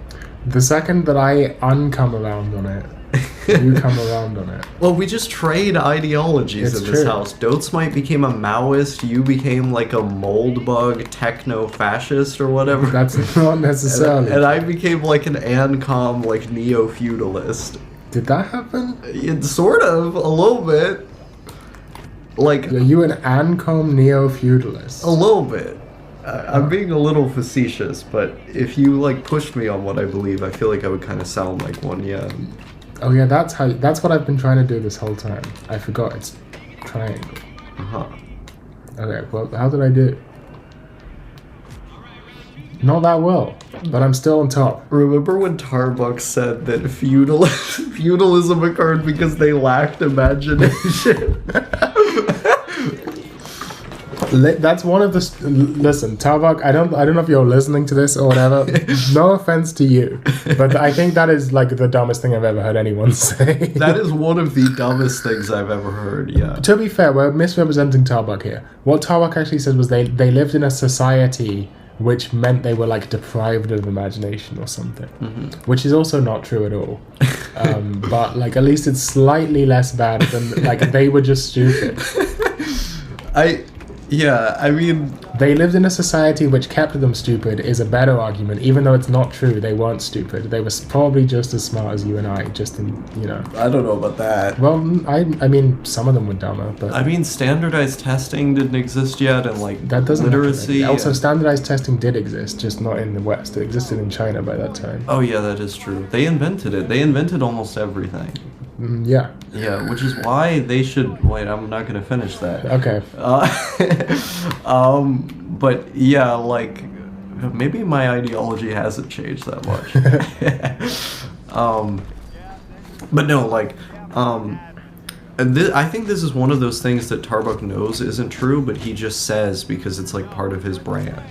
The second that I uncome around on it, you come around on it. Well, we just trade ideologies in this house. Dotemite became a Maoist, you became like a mold bug techno-fascist or whatever. That's not necessarily. And I became like an ANCOM, like neo-feudalist. Did that happen? Sort of, a little bit. Like, are you an ANCOM neo-feudalist? A little bit. I'm being a little facetious, but if you like pushed me on what I believe, I feel like I would kind of sound like one. Yeah. Oh yeah, that's what I've been trying to do this whole time. I forgot it's triangle. Okay, well, how did I do? Not that well, but I'm still on top. Remember when Tarbuck said that feudalism occurred because they lacked imagination? That's one of the. Listen, Tarbuck, I don't know if you're listening to this or whatever. No offense to you, but I think that is like the dumbest thing I've ever heard anyone say. That is one of the dumbest things I've ever heard. Yeah. To be fair, we're misrepresenting Tarbuck here. What Tarbuck actually said was they lived in a society which meant they were like deprived of imagination or something, which is also not true at all. But like at least it's slightly less bad than like they were just stupid. I mean... They lived in a society which kept them stupid is a better argument, even though it's not true. They weren't stupid. They were probably just as smart as you and I, just in, you know... I don't know about that. Well, I mean, some of them were dumber, but... I mean, standardized testing didn't exist yet, and, like, that doesn't literacy... Also, standardized testing did exist, just not in the West. It existed in China by that time. Oh, yeah, that is true. They invented it. They invented almost everything. Yeah. Yeah, which is why they should... Wait, I'm not going to finish that. Okay. But yeah, like, maybe my ideology hasn't changed that much. But no, like, I think this is one of those things that Tarbuck knows isn't true, but he just says because it's like part of his brand.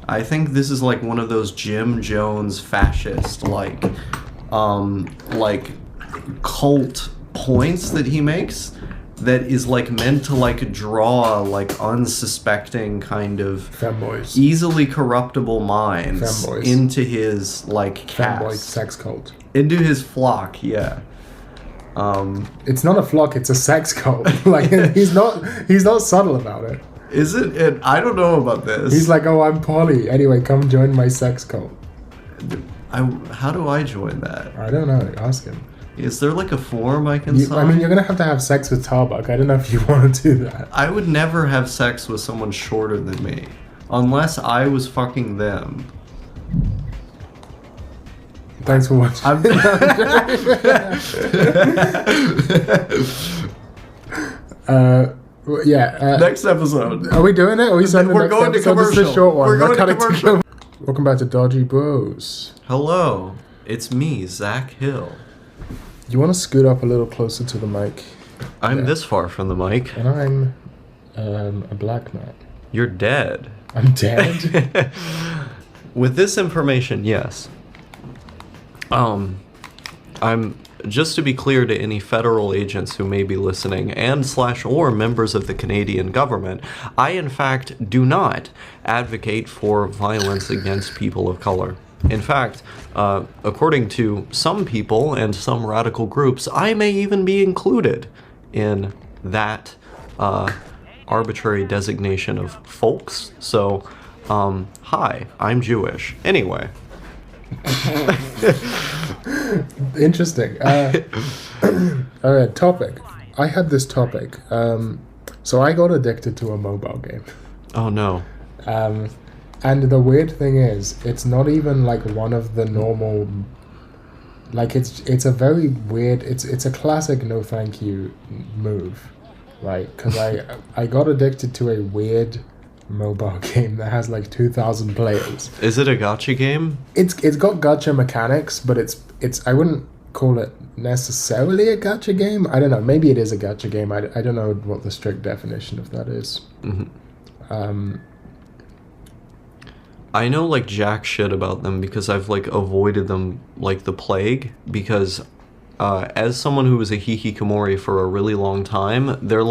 I think this is like one of those Jim Jones fascist, like cult points that he makes that is like meant to like draw like unsuspecting kind of femboys, easily corruptible minds femboys into his like femboy cast, sex cult, into his flock. Yeah. It's not a flock, it's a sex cult. Like he's not subtle about it. Is it? And I don't know about this. He's like, oh, I'm poly. Anyway, come join my sex cult. How do I join that? I don't know. Ask him. Is there like a form I can sign? I mean, you're going to have sex with Tarbuck. I don't know if you want to do that. I would never have sex with someone shorter than me. Unless I was fucking them. Thanks for watching. Yeah. Next episode. Are we doing it? Are we sending We're going to commercial. This is a short one. We're going to commercial. Welcome back to Dodgy Bros. Hello. It's me, Zach Hill. You want to scoot up a little closer to the mic? I'm this far from the mic. And I'm a black man. You're dead. I'm dead? With this information, yes. I'm just to be clear to any federal agents who may be listening or members of the Canadian government, I in fact do not advocate for violence against people of color. In fact, according to some people and some radical groups, I may even be included in that arbitrary designation of folks. So, hi, I'm Jewish. Anyway. Interesting. Topic. I had this topic. So I got addicted to a mobile game. Oh no. And the weird thing is, it's not even like one of the normal. Like it's a very weird. It's a classic no thank you move, right? Because I got addicted to a weird mobile game that has like 2,000 players. Is it a gacha game? It's got gacha mechanics, but it's I wouldn't call it necessarily a gacha game. I don't know. Maybe it is a gacha game. I don't know what the strict definition of that is. Mm-hmm. I know like jack shit about them because I've like avoided them like the plague because as someone who was a hikikomori for a really long time, we're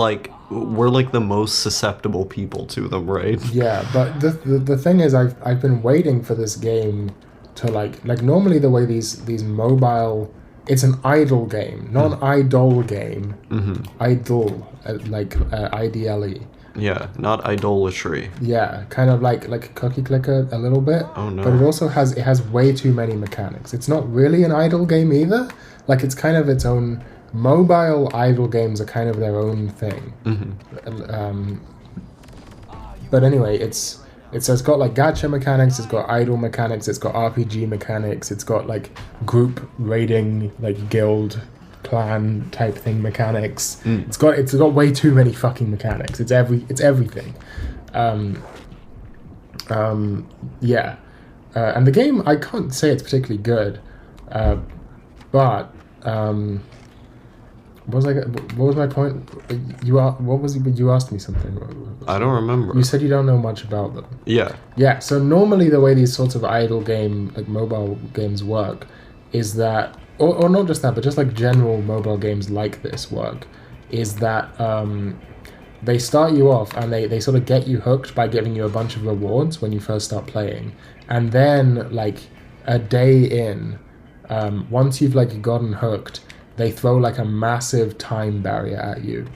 like the most susceptible people to them, right? Yeah, but the thing is, I've been waiting for this game to like normally the way these mobile, it's an idle game, not an idol game. Mm-hmm. Idol, IDLE. Yeah, not idolatry. Yeah, kind of like a cookie clicker a little bit. Oh no. But it also has way too many mechanics. It's not really an idle game either. Like it's kind of its own. Mobile idle games are kind of their own thing. Mm-hmm. But anyway, it's it's got like gacha mechanics, it's got idle mechanics, it's got RPG mechanics, it's got like group raiding, like guild clan type thing mechanics. It's got way too many fucking mechanics. It's everything. Yeah. And the game, I can't say it's particularly good, but what was my point? You asked me something. I don't remember. You said you don't know much about them. Yeah. Yeah. So normally the way these sorts of idle game, like mobile games, work, is that, or not just that, but just like general mobile games like this work, is that they start you off and they sort of get you hooked by giving you a bunch of rewards when you first start playing, and then like a day in, once you've like gotten hooked, they throw like a massive time barrier at you,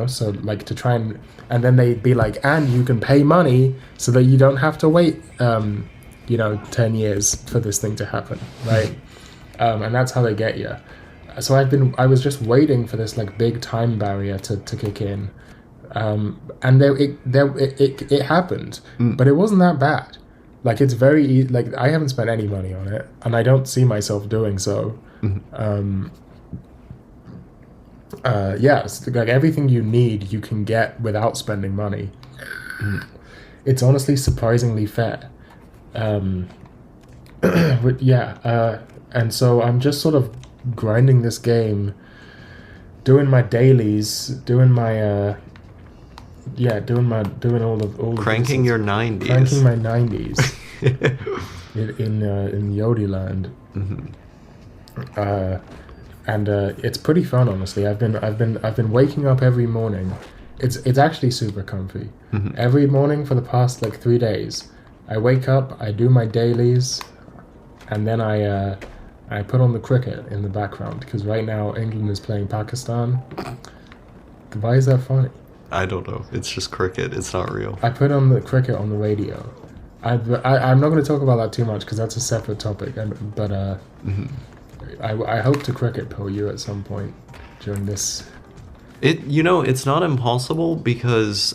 so like to try and then they'd be like, and you can pay money so that you don't have to wait 10 years for this thing to happen, right? And that's how they get you. So I was just waiting for this like big time barrier to kick in, and it happened, but it wasn't that bad. Like it's very like I haven't spent any money on it, and I don't see myself doing so. It's like everything you need you can get without spending money. It's honestly surprisingly fair. But and so I'm just sort of grinding this game, doing my dailies, doing all cranking your 90s. Cranking my 90s in Yodi land. And it's pretty fun, honestly. I've been waking up every morning. It's actually super comfy. Every morning for the past like 3 days, I wake up, I do my dailies, and then I put on the cricket in the background because right now England is playing Pakistan. Why is that funny? I don't know. It's just cricket. It's not real. I put on the cricket on the radio. I'm not going to talk about that too much because that's a separate topic. But I hope to cricket pill you at some point during this. It's not impossible because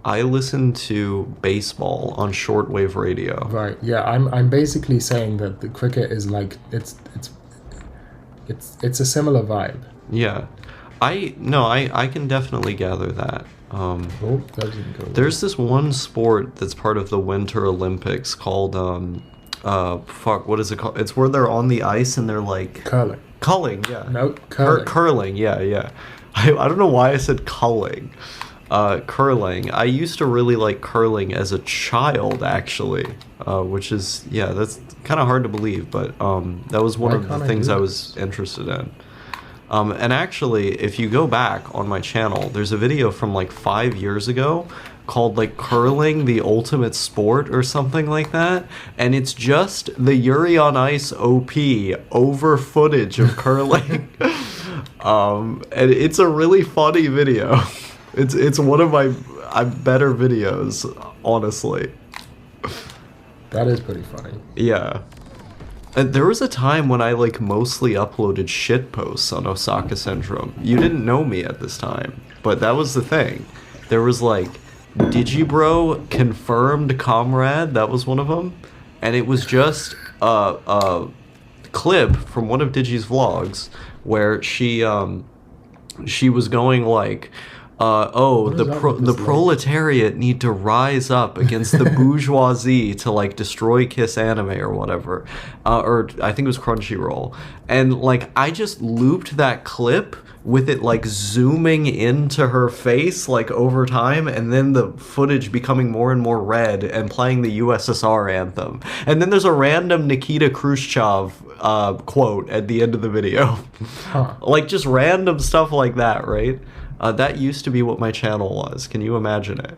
I listen to baseball on shortwave radio. Right. Yeah. I'm basically saying that the cricket is like it's a similar vibe. Yeah. I can definitely gather that. That didn't go well. There's this one sport that's part of the Winter Olympics called what is it called? It's where they're on the ice and they're like Curling. Culling, yeah. No, curling. Curling, yeah. I don't know why I said culling. Curling. I used to really like curling as a child, actually, which is, that's kind of hard to believe, but that was one of the things I was interested in. And actually, if you go back on my channel, there's a video from like 5 years ago called like Curling the Ultimate Sport or something like that, and it's just the Yuri on Ice OP over footage of curling. And it's a really funny video. It's one of my better videos, honestly. That is pretty funny. Yeah. And there was a time when I like mostly uploaded shit posts on OsakaSyndrome. You didn't know me at this time, but that was the thing. There was like Digibro confirmed comrade, that was one of them, and it was just a clip from one of Digi's vlogs where she was going like, the proletariat need to rise up against the bourgeoisie to like destroy Kiss Anime or whatever, or I think it was Crunchyroll, and like I just looped that clip with it like zooming into her face like over time, and then the footage becoming more and more red and playing the USSR anthem, and then there's a random Nikita Khrushchev quote at the end of the video. Like just random stuff like that, right? That used to be what my channel was. Can you imagine it?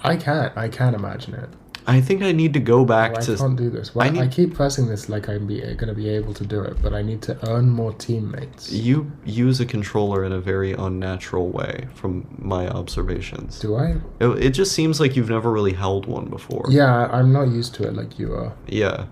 I can't imagine it. I think I need to go back to... I can't do this. Well, I keep pressing this like I'm going to be able to do it, but I need to earn more teammates. You use a controller in a very unnatural way, from my observations. Do I? It just seems like you've never really held one before. Yeah, I'm not used to it like you are. Yeah.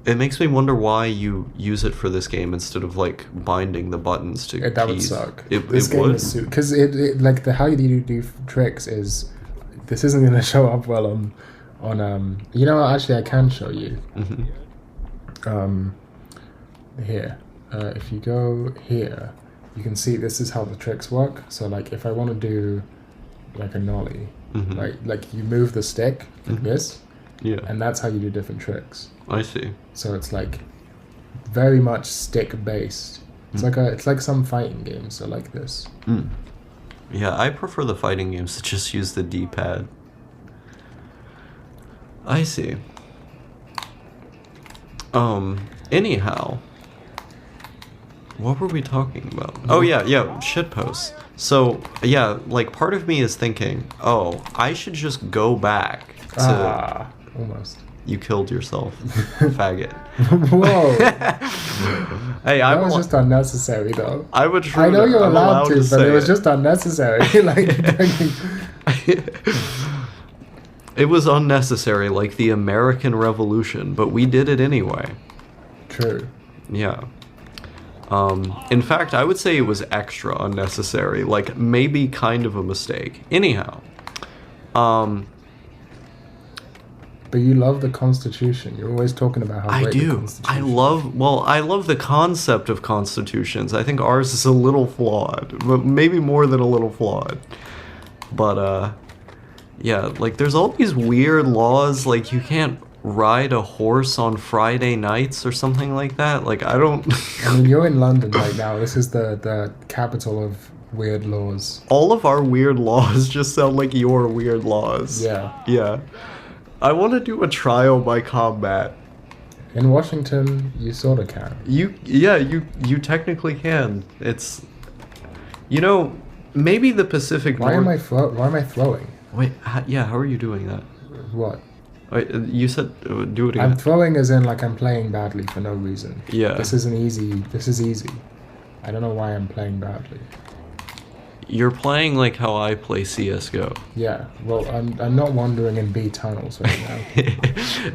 It makes me wonder why you use it for this game instead of like binding the buttons to That keys. would suck. This game would because it like the how you do tricks is this isn't going to show up well on you know what, actually I can show you. Here, if you go here, you can see this is how the tricks work. So like if I want to do like a nollie, right, like you move the stick like this, and that's how you do different tricks. I see. So it's like very much stick based. It's like some fighting games, so like this. Yeah, I prefer the fighting games that just use the D-pad. I see. Anyhow, what were we talking about? Oh yeah, shitposts. So yeah, like part of me is thinking, oh, I should just go back to. Almost. You killed yourself, faggot. Whoa. Hey, that was just unnecessary, though. I know you're allowed to, but it was just unnecessary. Like, it was unnecessary, like the American Revolution, but we did it anyway. True. Yeah. In fact, I would say it was extra unnecessary, like maybe kind of a mistake. Anyhow, but you love the Constitution. You're always talking about how great the Constitution is. I love the concept of constitutions. I think ours is a little flawed, but maybe more than a little flawed. But, yeah, like there's all these weird laws, like you can't ride a horse on Friday nights or something like that. Like, I don't... I mean, you're in London right now. This is the capital of weird laws. All of our weird laws just sound like your weird laws. Yeah. Yeah. I want to do a trial by combat. In Washington, you sort of can. You technically can. It's, you know, maybe the Pacific Why North... am I throwing? Wait, how are you doing that? What? Wait, you said do it again. I'm throwing as in like I'm playing badly for no reason. Yeah. This is easy. I don't know why I'm playing badly. You're playing like how I play CSGO. Yeah, well, I'm not wandering in B tunnels right now.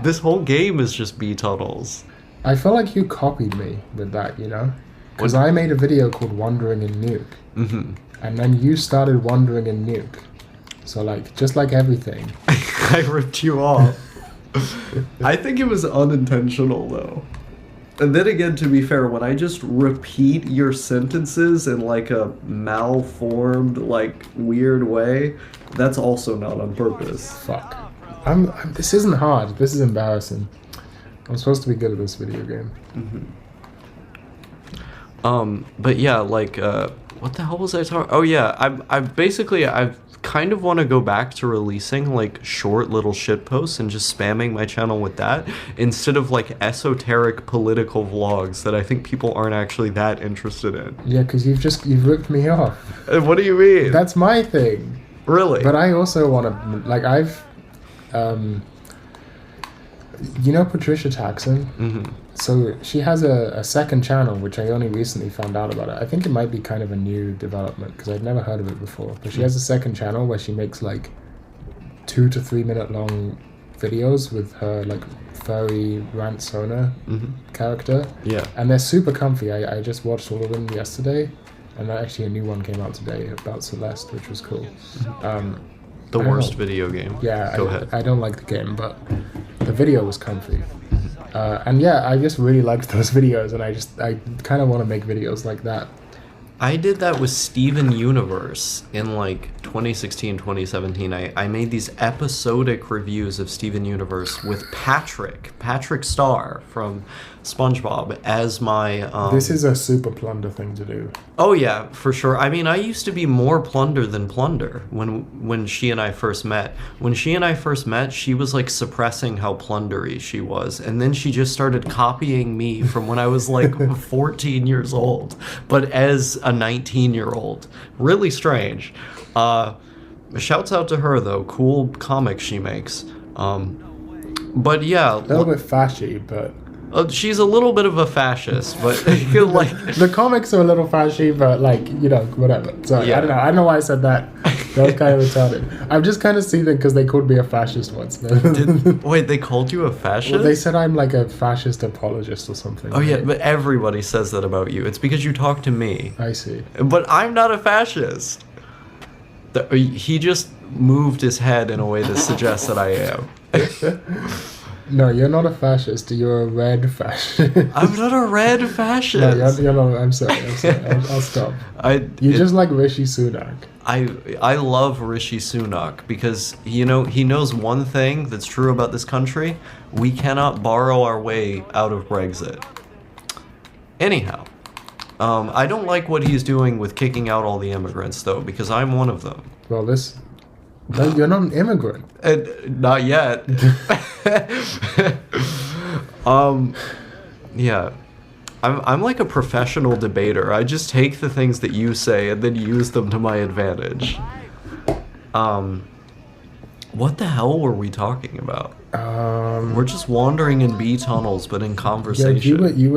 This whole game is just B tunnels. I feel like you copied me with that, you know? Because I made a video called Wandering in Nuke. And then you started wandering in Nuke. So like, just like everything. I ripped you off. I think it was unintentional though. And then again, to be fair, when I just repeat your sentences in like a malformed, like weird way, that's also not on purpose. Fuck. This isn't hard. This is embarrassing. I'm supposed to be good at this video game. But yeah, like, what the hell was I talking? Oh yeah, I've kind of want to go back to releasing like short little shit posts and just spamming my channel with that instead of like esoteric political vlogs that I think people aren't actually that interested in. Yeah, because you've ripped me off. What do you mean? That's my thing. Really? But I also want to, like, you know Patricia Taxon? So she has a second channel, which I only recently found out about it. I think it might be kind of a new development, because I'd never heard of it before. But she has a second channel where she makes, like, 2 to 3 minute long videos with her, like, furry Rant Sona character. Yeah. And they're super comfy. I just watched all of them yesterday. And actually a new one came out today about Celeste, which was cool. The worst video game. Yeah, Go ahead. I don't like the game, but the video was comfy. And yeah, I just really liked those videos, and I kind of want to make videos like that. I did that with Steven Universe in like 2016, 2017. I made these episodic reviews of Steven Universe with Patrick Star from SpongeBob as my... This is a super plunder thing to do. Oh yeah, for sure. I mean, I used to be more plunder than plunder when she and I first met. When she and I first met, she was like suppressing how plundery she was. And then she just started copying me from when I was like 14 years old, but as a 19-year-old. Really strange. Shouts out to her though. Cool comics she makes. But yeah. A little bit fashy, but... she's a little bit of a fascist, but like the comics are a little fashy, but like, you know, whatever. Sorry, Yeah. I don't know why I said that. That was kind of retarded. I'm just kind of seething because they called me a fascist once. Wait, they called you a fascist? Well, they said I'm like a fascist apologist or something. Oh yeah, but everybody says that about you. It's because you talk to me. I see. But I'm not a fascist. He just moved his head in a way that suggests that I am. No, you're not a fascist. You're a red fascist. I'm not a red fascist. No, you're not. I'm sorry. I'll stop. Just like Rishi Sunak. I love Rishi Sunak because, you know, he knows one thing that's true about this country. We cannot borrow our way out of Brexit. Anyhow, I don't like what he's doing with kicking out all the immigrants, though, because I'm one of them. Well, no, you're not an immigrant. Not yet. Yeah. I'm like a professional debater. I just take the things that you say and then use them to my advantage. What the hell were we talking about? We're just wandering in bee tunnels, but in conversation. Yeah, you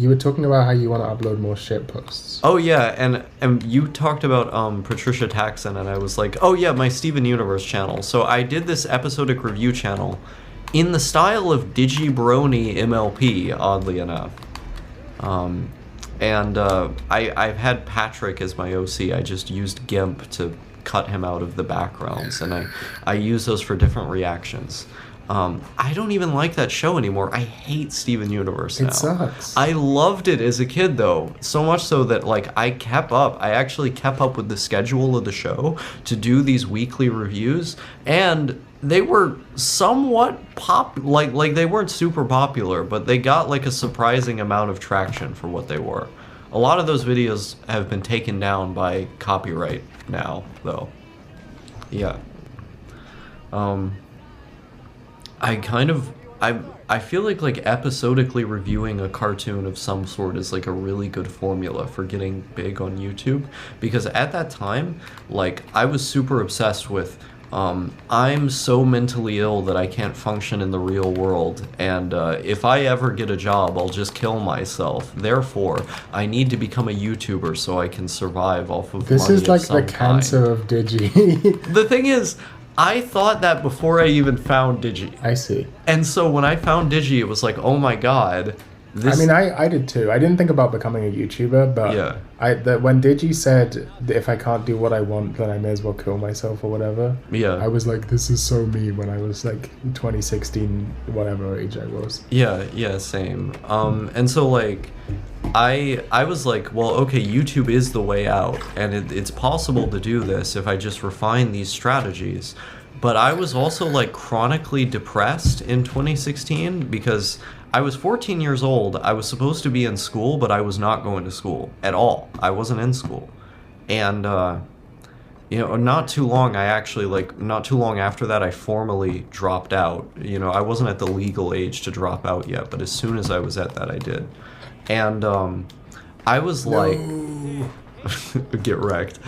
were talking about how you want to upload more shit posts. Oh yeah, and you talked about Patricia Taxon, and I was like, oh yeah, my Steven Universe channel. So I did this episodic review channel in the style of Digibrony MLP, oddly enough. I've had Patrick as my OC. I just used GIMP to cut him out of the backgrounds, and I use those for different reactions. I don't even like that show anymore. I hate Steven Universe now. It sucks. I loved it as a kid, though, so much so that like I actually kept up with the schedule of the show to do these weekly reviews, and they were somewhat like they weren't super popular, but they got like a surprising amount of traction for what they were. A lot of those videos have been taken down by copyright now, though. Yeah. I feel like episodically reviewing a cartoon of some sort is like a really good formula for getting big on YouTube, because at that time, like, I was super obsessed with I'm so mentally ill that I can't function in the real world, and if I ever get a job, I'll just kill myself. Therefore, I need to become a YouTuber so I can survive off of this money is like of some the cancer kind. of Digi. The thing is, I thought that before I even found Digi. I see. And so when I found Digi, it was like, oh my god. I mean, I did too. I didn't think about becoming a YouTuber, but yeah. When Digi said that if I can't do what I want, then I may as well kill myself or whatever. Yeah. I was like, this is so me when I was like 2016, whatever age I was. Yeah, same. And so like, I was like, well, okay, YouTube is the way out, and it's possible to do this if I just refine these strategies. But I was also like chronically depressed in 2016 because I was 14 years old. I was supposed to be in school, but I was not going to school at all. I wasn't in school. And, you know, not too long after that, I formally dropped out. You know, I wasn't at the legal age to drop out yet, but as soon as I was at that, I did. And, I was like, get wrecked.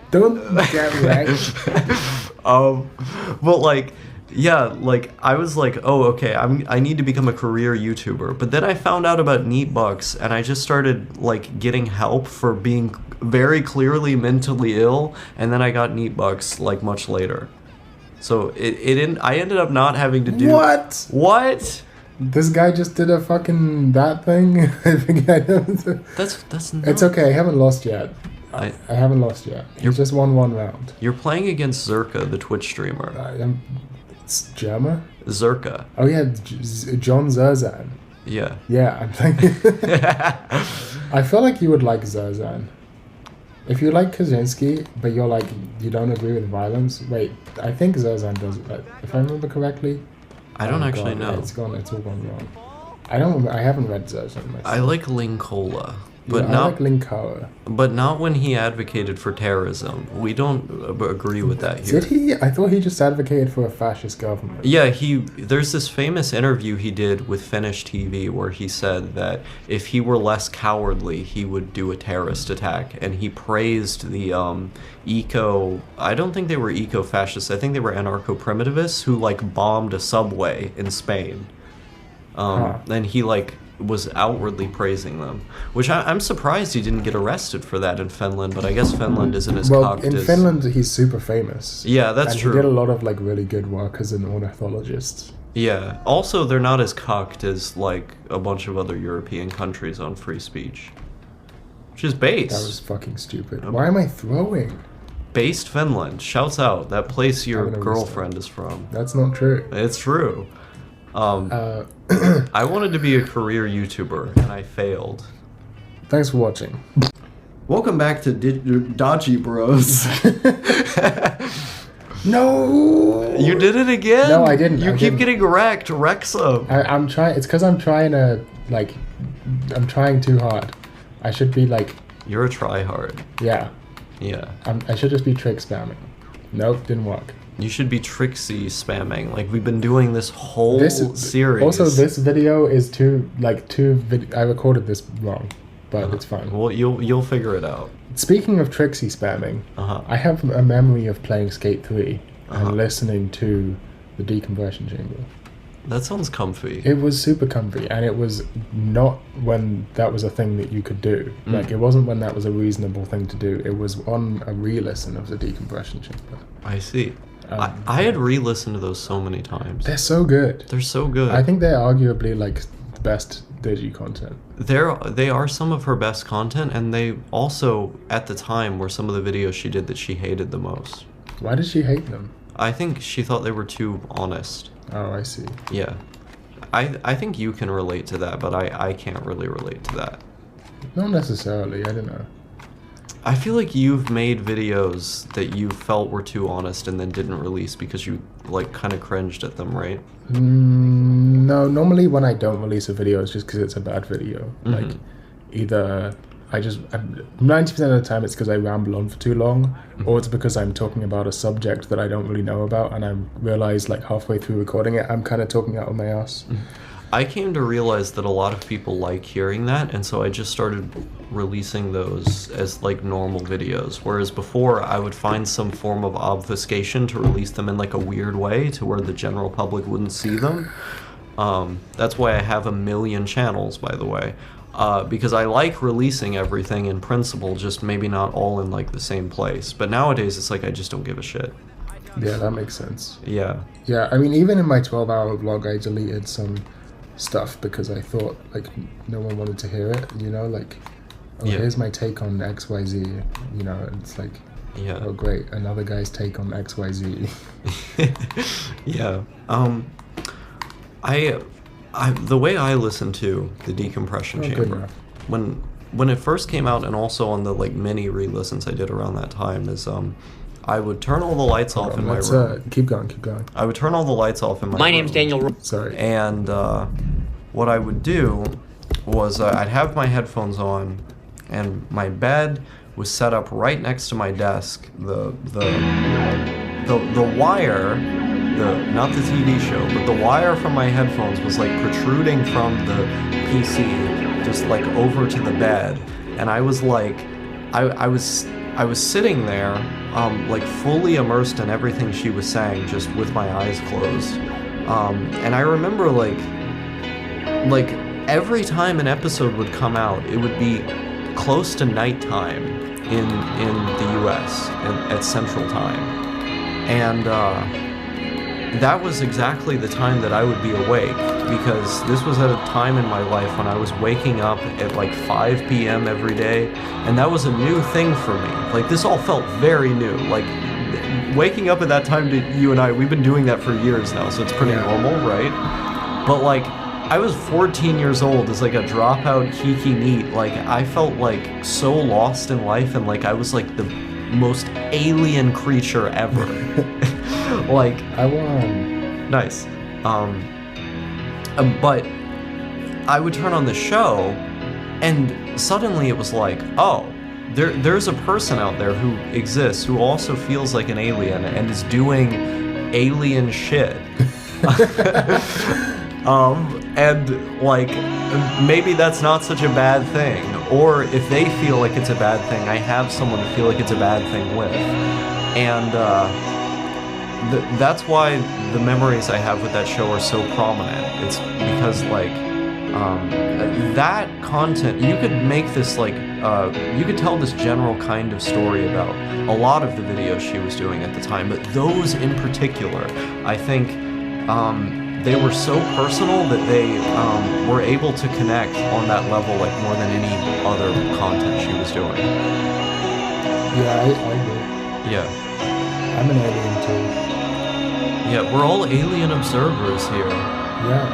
Don't get wrecked. But like, yeah, like I was like, oh, okay, I need to become a career YouTuber. But then I found out about NeatBucks, and I just started like getting help for being very clearly mentally ill, and then I got NeatBucks like much later. So I ended up not having to do what? This guy just did a fucking that thing. I think I know. That's not... It's okay. I haven't lost yet. I haven't lost yet. He's just won one round. You're playing against Zerka, the Twitch streamer. It's Germa? Zerka. Oh yeah, John Zerzan. Yeah. Yeah, I'm thinking. I feel like you would like Zerzan. If you like Kaczynski, but you don't agree with violence. Wait, I think Zerzan does. If I remember correctly. I don't actually know. It's all gone wrong. I haven't read Zerzan myself. I like Linkola. But I like Linkola. But not when he advocated for terrorism. We don't agree with that here. Did he? I thought he just advocated for a fascist government. Yeah, there's this famous interview he did with Finnish TV where he said that if he were less cowardly, he would do a terrorist attack. And he praised the I don't think they were eco-fascists. I think they were anarcho-primitivists who like bombed a subway in Spain. And he like was outwardly praising them, which I'm surprised he didn't get arrested for that in Finland, but I guess Finland isn't as cocked as... in Finland he's super famous. Yeah, that's true. He did a lot of like really good work as an ornithologist. Yeah, also they're not as cocked as like a bunch of other European countries on free speech, which is base. That was fucking stupid. Why am I throwing? Based Finland. Shouts out. That place your I'm gonna girlfriend is from. That's not true. It's true. I wanted to be a career YouTuber, and I failed. Thanks for watching. Welcome back to Dodgy Bros. No! You did it again? No, I didn't. You keep getting wrecked. Wrexham. I'm trying. It's because I'm trying to, like, I'm trying too hard. I should be, like... You're a tryhard. Yeah. Yeah. I should just be trick spamming. Nope, didn't work. You should be Trixie spamming. Like, we've been doing this whole series. Also, this video is I recorded this wrong, but it's fine. Well, you'll figure it out. Speaking of Trixie spamming, I have a memory of playing Skate 3 and listening to the decompression chamber. That sounds comfy. It was super comfy, and it was not when that was a thing that you could do. Like, it wasn't when that was a reasonable thing to do. It was on a re-listen of the decompression chamber. I see. I had re-listened to those so many times. They're so good. They're so good. I think they're arguably, like, the best Dodgy content. They are some of her best content, and they also, at the time, were some of the videos she did that she hated the most. Why did she hate them? I think she thought they were too honest. Oh, I see. Yeah. I think you can relate to that, but I can't really relate to that. Not necessarily, I don't know. I feel like you've made videos that you felt were too honest and then didn't release because you, like, kind of cringed at them, right? No, normally when I don't release a video, it's just because it's a bad video. Like, either 90% of the time it's because I ramble on for too long, or it's because I'm talking about a subject that I don't really know about, and I realize, like, halfway through recording it, I'm kind of talking out of my ass. I came to realize that a lot of people like hearing that, and so I just started releasing those as, like, normal videos, whereas before I would find some form of obfuscation to release them in, like, a weird way to where the general public wouldn't see them. That's why I have 1 million channels, by the way, because I like releasing everything in principle, just maybe not all in, like, the same place. But nowadays it's like I just don't give a shit. Yeah, that makes sense. Yeah. Yeah, I mean, even in my 12-hour vlog, I deleted some stuff because I thought, like, no one wanted to hear it, you know, like, here's my take on XYZ, you know, and it's like, oh great, another guy's take on XYZ. Yeah. The way I listen to the decompression chamber, when it first came out, and also on the, like, mini re-listens I did around that time, is I would turn all the lights off in my room. Keep going. I would turn all the lights off in my room. My name's Daniel. Sorry. And what I would do was I'd have my headphones on, and my bed was set up right next to my desk. The wire, not the TV show, but the wire from my headphones was, like, protruding from the PC, just, like, over to the bed, and I was like, I was sitting there, like, fully immersed in everything she was saying, just with my eyes closed. And I remember, like every time an episode would come out, it would be close to nighttime in the US at Central Time. And that was exactly the time that I would be awake, because this was at a time in my life when I was waking up at, like, 5 p.m. every day, and that was a new thing for me. Like, this all felt very new. Like, waking up at that time to you and I, we've been doing that for years now, so it's pretty normal, right? But, like, I was 14 years old as, like, a dropout geeky NEET. Like, I felt, like, so lost in life, and, like, I was, like, the most alien creature ever. Like, I won. Nice. But I would turn on the show, and suddenly it was like, oh, there's a person out there who exists who also feels like an alien and is doing alien shit. And, like, maybe that's not such a bad thing. Or if they feel like it's a bad thing, I have someone to feel like it's a bad thing with. And that's why the memories I have with that show are so prominent. It's because, like, that content, you could make this, like, you could tell this general kind of story about a lot of the videos she was doing at the time, but those in particular, I think, they were so personal that they were able to connect on that level, like, more than any other content she was doing. Yeah, I agree. Yeah. I'm an alien too. Yeah, we're all alien observers here. Yeah.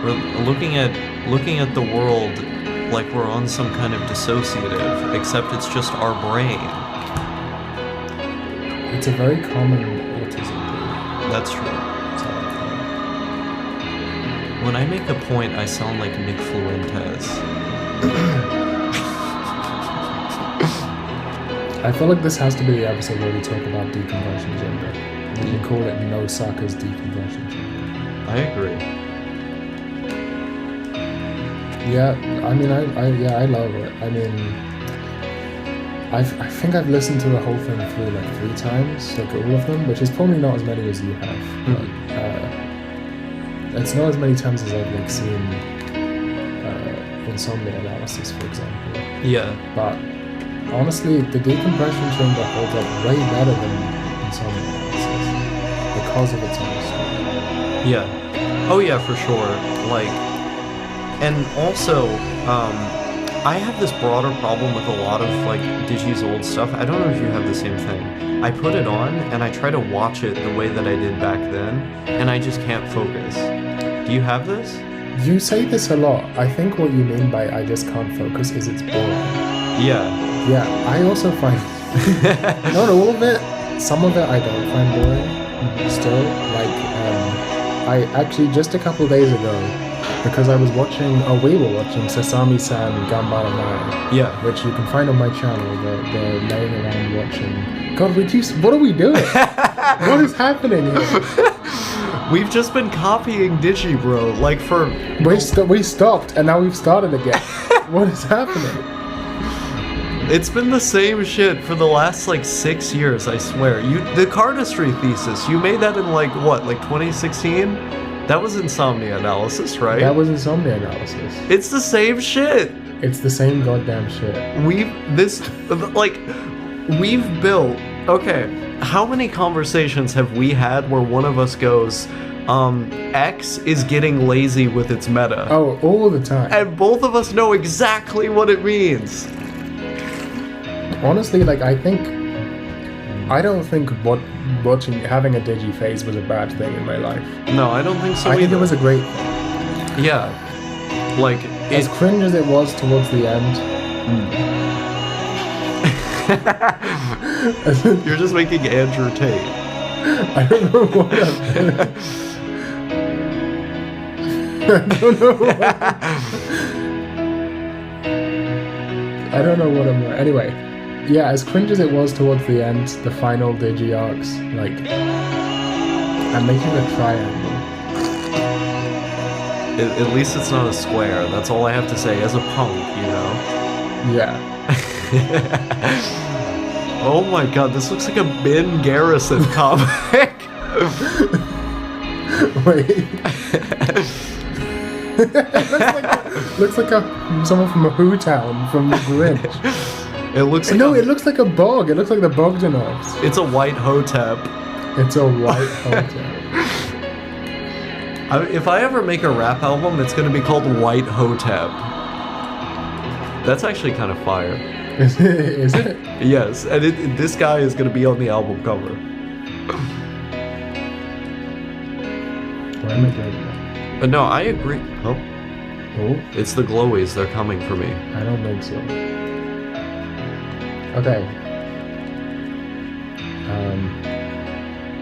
We're looking at the world like we're on some kind of dissociative, except it's just our brain. It's a very common autism thing. That's true. So, When I make a point, I sound like Nick Fluentes. I feel like this has to be the episode where we talk about decompression chamber. We can call it No Suckers Decompression Chamber. I agree. Yeah, I mean, I love it. I mean, I think I've listened to the whole thing through like 3 times, like all of them, which is probably not as many as you have. But it's not as many times as I've like seen insomnia analysis, for example. Yeah. But honestly, the decompression chamber holds up way better than insomnia analysis because of its own story. Yeah. Oh yeah, for sure. Like, and also, I have this broader problem with a lot of like Dodgy's old stuff. I don't know if you have the same thing. I put it on and I try to watch it the way that I did back then, and I just can't focus. Do you have this? You say this a lot. I think what you mean by I just can't focus is it's boring. Yeah. Yeah, I also find not all of it. Some of it I don't find boring. Still, like I actually just a couple days ago, because I was watching, we were watching Sesame-san Ganbara Nai. Yeah. Which you can find on my channel. The laying around watching. God, what are we doing? What is happening here? We've just been copying Dodgy, bro. Like for We stopped and now we've started again. What is happening? It's been the same shit for the last like 6 years, I swear. The cardistry thesis, you made that in like what, like 2016? That was insomnia analysis, right? That was insomnia analysis. It's the same shit. It's the same goddamn shit. We've built, okay, how many conversations have we had where one of us goes, X is getting lazy with its meta? Oh, all the time. And both of us know exactly what it means. Honestly, like, I don't think having a Dodgy phase was a bad thing in my life. No, I don't think so I think either. it was a great thing. Yeah. Like, as cringe as it was towards the end. You're just making Andrew Tate. I don't know what I'm I don't know what I'm anyway. Yeah, as cringe as it was towards the end, the final Dodgy arcs, like, I'm making a triangle. At least it's not a square. That's all I have to say as a punk, you know? Yeah. Oh my god, this looks like a Ben Garrison comic. Wait. looks like someone from a Who Town from the Grinch. It looks like it looks like a bog. It looks like the Bogdanovs. It's a white hotep. It's a white hotep. If I ever make a rap album, it's gonna be called White Hotep. That's actually kind of fire. Is it? Yes, and this guy is gonna be on the album cover. Why am I doing that? But no, I agree. Oh, Oh, it's the glowies. They're coming for me. I don't think so. Okay.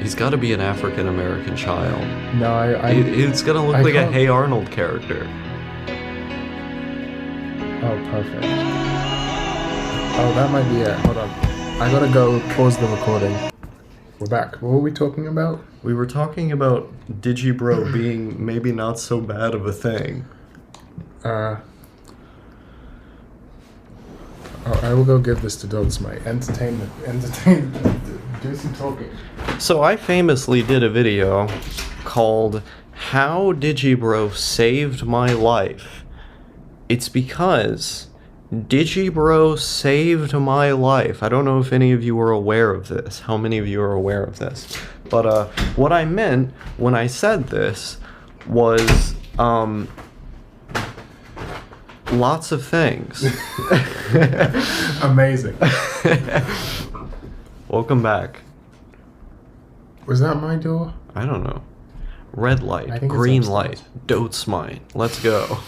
He's got to be an African American child. No, It's gonna look like a Hey Arnold character. Oh, perfect. Oh, that might be it. Hold on. I gotta go pause the recording. We're back. What were we talking about? We were talking about Digibro being maybe not so bad of a thing. I will go give this to Dogs my entertainment. Do some talking. So I famously did a video called How Digibro Saved My Life. It's because Digibro saved my life. I don't know if any of you are aware of this, how many of you are aware of this. But what I meant when I said this was lots of things. Amazing. Welcome back. Was that my door? I don't know. Red I light, think it's green upstairs. light, Dote's mine. Let's go.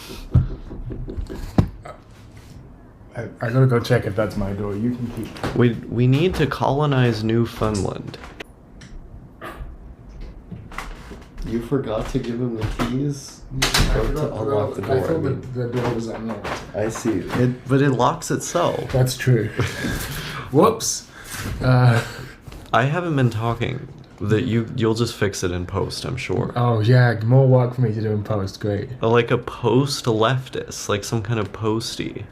I gotta go check if that's my door. You can keep. We need to colonize Newfoundland. You forgot to give him the keys? I thought mean. the door was unlocked. I see. But it locks itself. That's true. Whoops. I haven't been talking. That you'll just fix it in post, I'm sure. Oh yeah, more work for me to do in post. Great. Like a post leftist, like some kind of postie.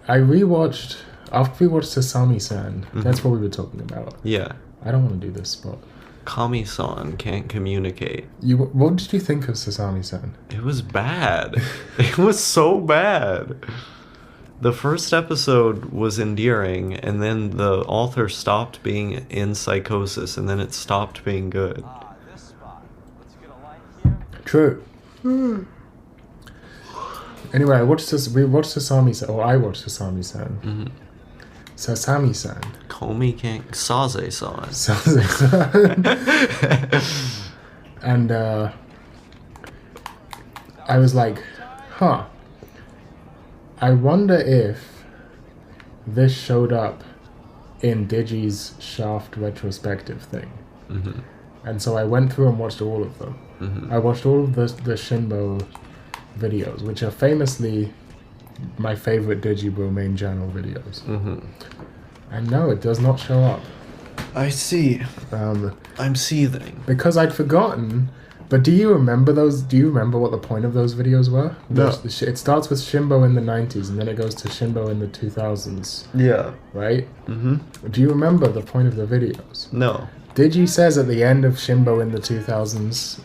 I rewatched after we watched Sasami-san. That's what we were talking about. Yeah. I don't want to do this spot. Kami-san can't communicate. What did you think of Sasami-san? It was bad. It was so bad. The first episode was endearing, and then the author stopped being in psychosis, and then it stopped being good. This spot. Let's get a line here. True. Anyway, we watched Sasami-san. Or I watched Sasami-san. Sasami-san. Komi can't... Saze-san. Sasami-san. And I was like, huh. I wonder if this showed up in Digi's Shaft retrospective thing. And so I went through and watched all of them. I watched all of the Shinbo videos, which are famously my favorite Digibro main channel videos. And no, it does not show up. I see. I'm seething. Because I'd forgotten. But do you remember those? Do you remember what the point of those videos were? No. It starts with Shinbo in the 90s, and then it goes to Shinbo in the 2000s, Yeah. right? Do you remember the point of the videos? No. Digi says at the end of Shinbo in the 2000s,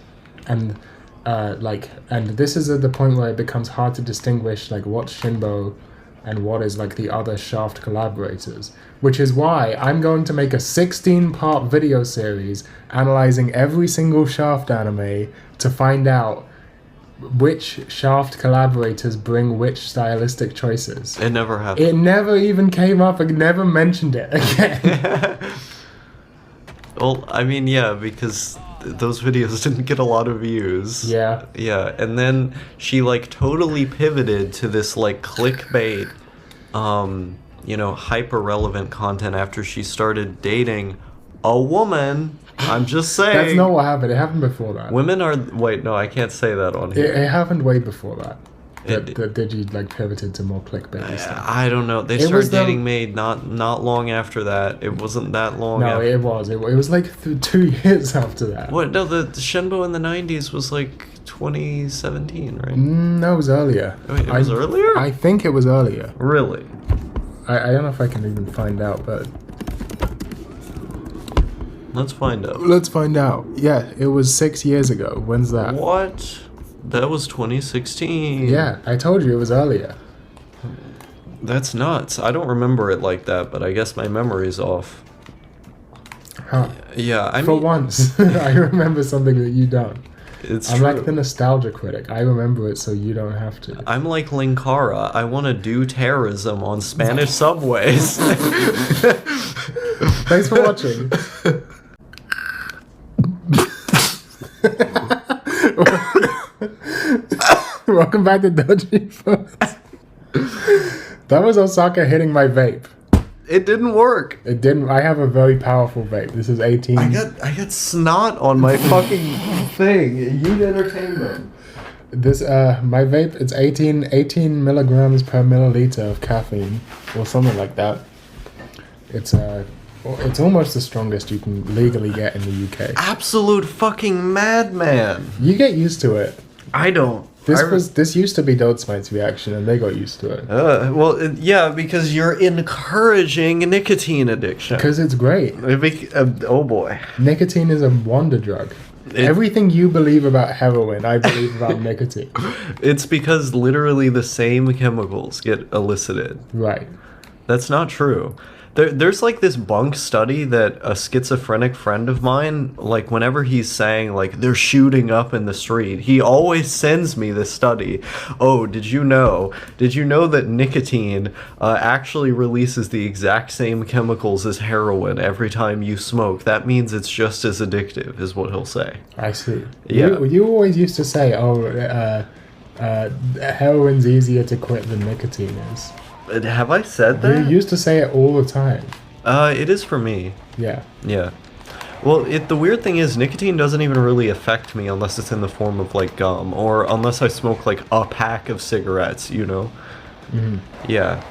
and and this is at the point where it becomes hard to distinguish like what's Shinbo and what is like the other Shaft collaborators, which is why I'm going to make a 16-part video series analyzing every single Shaft anime to find out which Shaft collaborators bring which stylistic choices. It never happened. It never even came up. It never mentioned it again. Well, I mean, yeah, because those videos didn't get a lot of views. Yeah. Yeah, and then she like totally pivoted to this like clickbait, hyper relevant content after she started dating a woman. I'm just saying. That's not what happened. It happened before that. Women are... Wait, no, I can't say that on here. It happened way before that. That Digi like pivoted to more clickbaity stuff. I don't know. They started dating Maid not long after that. It wasn't that long. No, it was. It was like 2 years after that. What? No, the Shenbo in the 90s was like 2017, right? No, it was earlier. Wait, it was earlier? I think it was earlier. Really? I don't know if I can even find out, but... Let's find out. Let's find out. Yeah, it was 6 years ago. When's that? What? That was 2016. Yeah, I told you it was earlier. That's nuts. I don't remember it like that, but I guess my memory's off. Huh. Yeah, I mean... For once, I remember something that you don't. It's I'm true. like the nostalgia critic. I remember it so you don't have to. I'm like Linkara. I want to do terrorism on Spanish subways. Thanks for watching. Welcome back to Dodgy. That was Osaka hitting my vape. It didn't work. It didn't. I have a very powerful vape. This is 18. I got snot on my fucking thing. You'd entertain them. This my vape. It's 18 milligrams per milliliter of caffeine, or something like that. It's almost the strongest you can legally get in the UK. Absolute fucking madman. You get used to it. I don't. This used to be Dodesmite's reaction, and they got used to it. Yeah, because you're encouraging nicotine addiction. Because it's great. Oh boy. Nicotine is a wonder drug. Everything you believe about heroin, I believe about nicotine. It's because literally the same chemicals get elicited. Right. That's not true. There's like this bunk study that a schizophrenic friend of mine, like whenever he's saying like they're shooting up in the street, he always sends me this study. Oh, did you know that nicotine actually releases the exact same chemicals as heroin every time you smoke? That means it's just as addictive, is what he'll say. I see. Yeah. You always used to say, heroin's easier to quit than nicotine is. Have I said that? You used to say it all the time. It is for me. Yeah. Yeah. Well, the weird thing is nicotine doesn't even really affect me unless it's in the form of like gum or unless I smoke like a pack of cigarettes, you know? Mm-hmm. Yeah.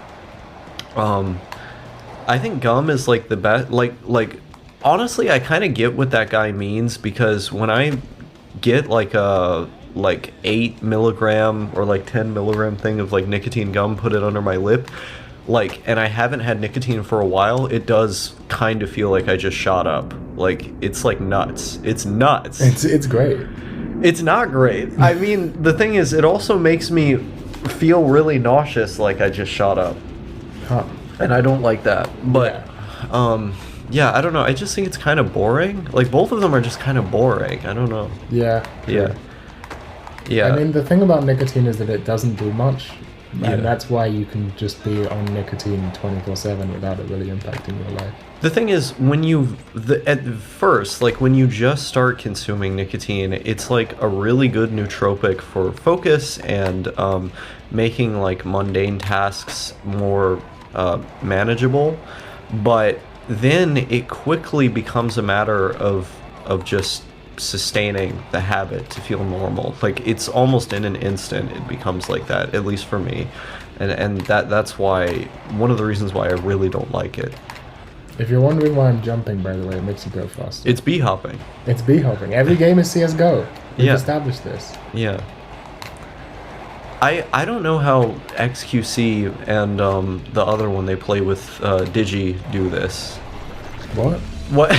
I think gum is like the best, like honestly, I kind of get what that guy means because when I get like a 8 milligram or like 10 milligram thing of like nicotine gum, put it under my lip, like, and I haven't had nicotine for a while, it does kind of feel like I just shot up. Like, it's like nuts. It's nuts. It's great. It's not great. I mean, the thing is, it also makes me feel really nauseous like I just shot up. Huh. And I don't like that. But, yeah, I don't know. I just think it's kind of boring. Like, both of them are just kind of boring. I don't know. Yeah. Yeah. Yeah. I mean, the thing about nicotine is that it doesn't do much. Yeah. And that's why you can just be on nicotine 24/7 without it really impacting your life. The thing is, when at first, like when you just start consuming nicotine, it's like a really good nootropic for focus and making like mundane tasks more manageable. But then it quickly becomes a matter of just sustaining the habit to feel normal. Like it's almost in an instant it becomes like that, at least for me. And that's why, one of the reasons why I really don't like it. If you're wondering why I'm jumping, by the way, it makes you go faster. It's bee hopping. It's bee hopping. Every game is CSGO. We've Yeah. established this. Yeah. I don't know how XQC and the other one they play with Dodgy do this. What? What?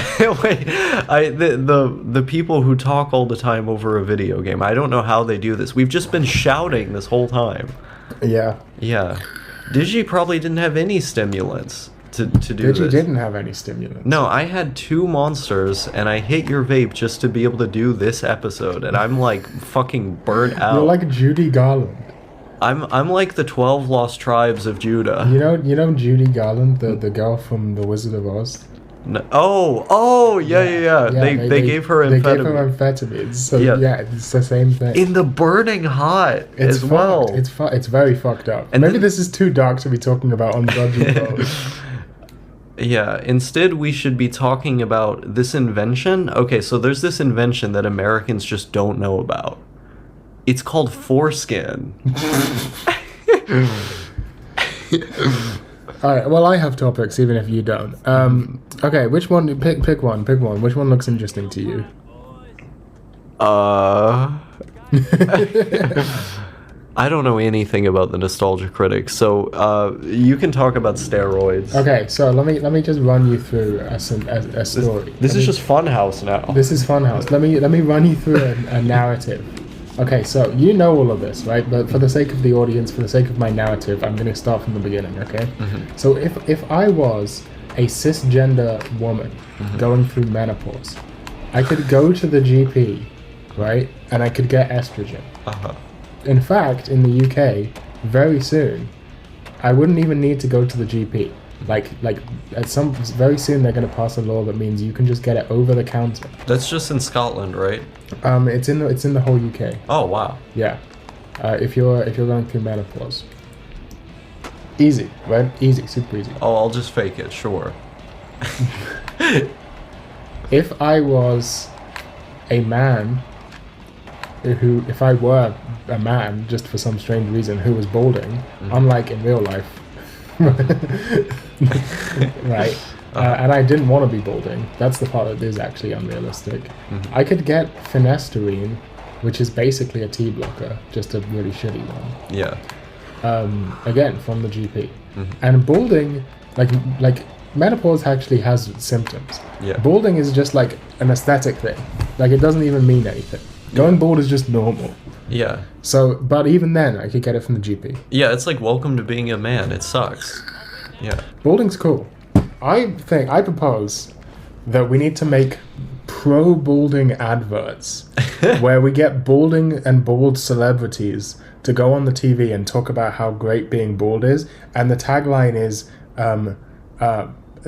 Wait, the people who talk all the time over a video game. I don't know how they do this. We've just been shouting this whole time. Yeah. Yeah, Digi probably didn't have any stimulants to do Digi this. didn't have any stimulants. No, I had 2 monsters and I hit your vape just to be able to do this episode, and I'm like fucking burnt out. You're like Judy Garland. I'm like the 12 lost tribes of Judah. You know Judy Garland, the girl from The Wizard of Oz. No, yeah. They gave her amphetamine. They gave her amphetamines. So yeah, it's the same thing. In the burning hot It's as fucked. well. It's very fucked up. And Maybe then- this is too dark to be talking about on Dodgy Road. Yeah, instead we should be talking about this invention. Okay, so there's this invention that Americans just don't know about. It's called foreskin. Alright, well I have topics even if you don't. Okay, which one? Pick one. Which one looks interesting to you? I don't know anything about the Nostalgia Critic, so you can talk about steroids. Okay, so let me just run you through a story. This is just Funhouse now. This is Funhouse. Let me run you through a narrative. Okay, so you know all of this, right? But for the sake of the audience, for the sake of my narrative, I'm going to start from the beginning, okay? Mm-hmm. So if I was a cisgender woman going through menopause, I could go to the GP, right? And I could get estrogen. Uh-huh. In fact, in the UK, very soon, I wouldn't even need to go to the GP. Like very soon they're going to pass a law that means you can just get it over the counter. That's just in Scotland, right? It's in the whole UK. Oh, wow. Yeah. If you're going through menopause. Easy, right? Easy, super easy. Oh, I'll just fake it, sure. If I was a man if I were a man just for some strange reason who was balding, unlike in real life, right? And I didn't want to be balding. That's the part that is actually unrealistic. I could get finasteride, which is basically a T blocker, just a really shitty one. Yeah. Again, from the GP. And balding, like menopause actually has symptoms. Yeah. Balding is just like an aesthetic thing. Like it doesn't even mean anything. Going bald is just normal. Yeah. So, but even then, I could get it from the GP. Yeah, it's like welcome to being a man. It sucks. Yeah. Balding's cool. I propose that we need to make pro-balding adverts where we get balding and bald celebrities to go on the TV and talk about how great being bald is, and the tagline is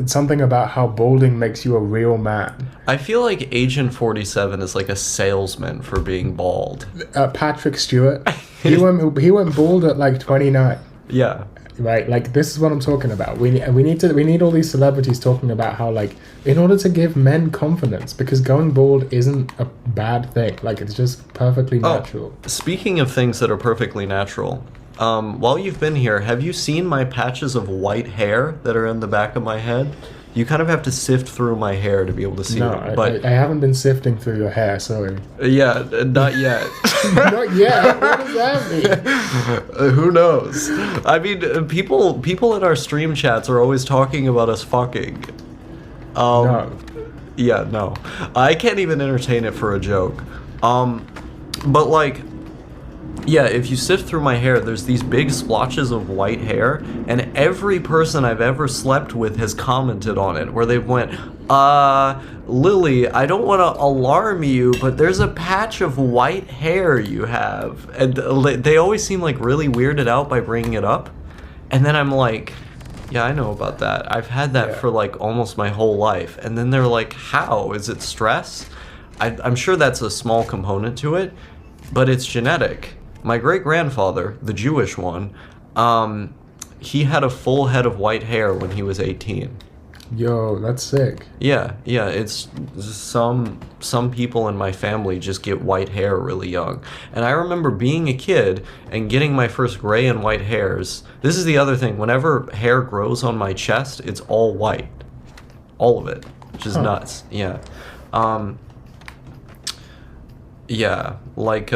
something about how balding makes you a real man. I feel like Agent 47 is like a salesman for being bald. Patrick Stewart, he went bald at like 29. Yeah. Right, like this is what I'm talking about. We need all these celebrities talking about how, like, in order to give men confidence, because going bald isn't a bad thing. Like, it's just perfectly natural. Speaking of things that are perfectly natural, while you've been here, have you seen my patches of white hair that are in the back of my head? You kind of have to sift through my hair to be able to see it. But I haven't been sifting through your hair, sorry. Yeah, not yet. Not yet? What does that mean? Who knows? I mean, people in our stream chats are always talking about us fucking. No. Yeah, no. I can't even entertain it for a joke. But like, yeah, if you sift through my hair, there's these big splotches of white hair, and every person I've ever slept with has commented on it, where they went, Lily, I don't want to alarm you, but there's a patch of white hair you have. And they always seem like really weirded out by bringing it up. And then I'm like, yeah, I know about that. I've had that for like almost my whole life. And then they're like, how? Is it stress? I'm sure that's a small component to it, but it's genetic. My great-grandfather, the Jewish one, he had a full head of white hair when he was 18. Yo, that's sick. Yeah, it's some people in my family just get white hair really young. And I remember being a kid and getting my first gray and white hairs. This is the other thing. Whenever hair grows on my chest, it's all white. All of it, which is nuts. Yeah. Yeah, like,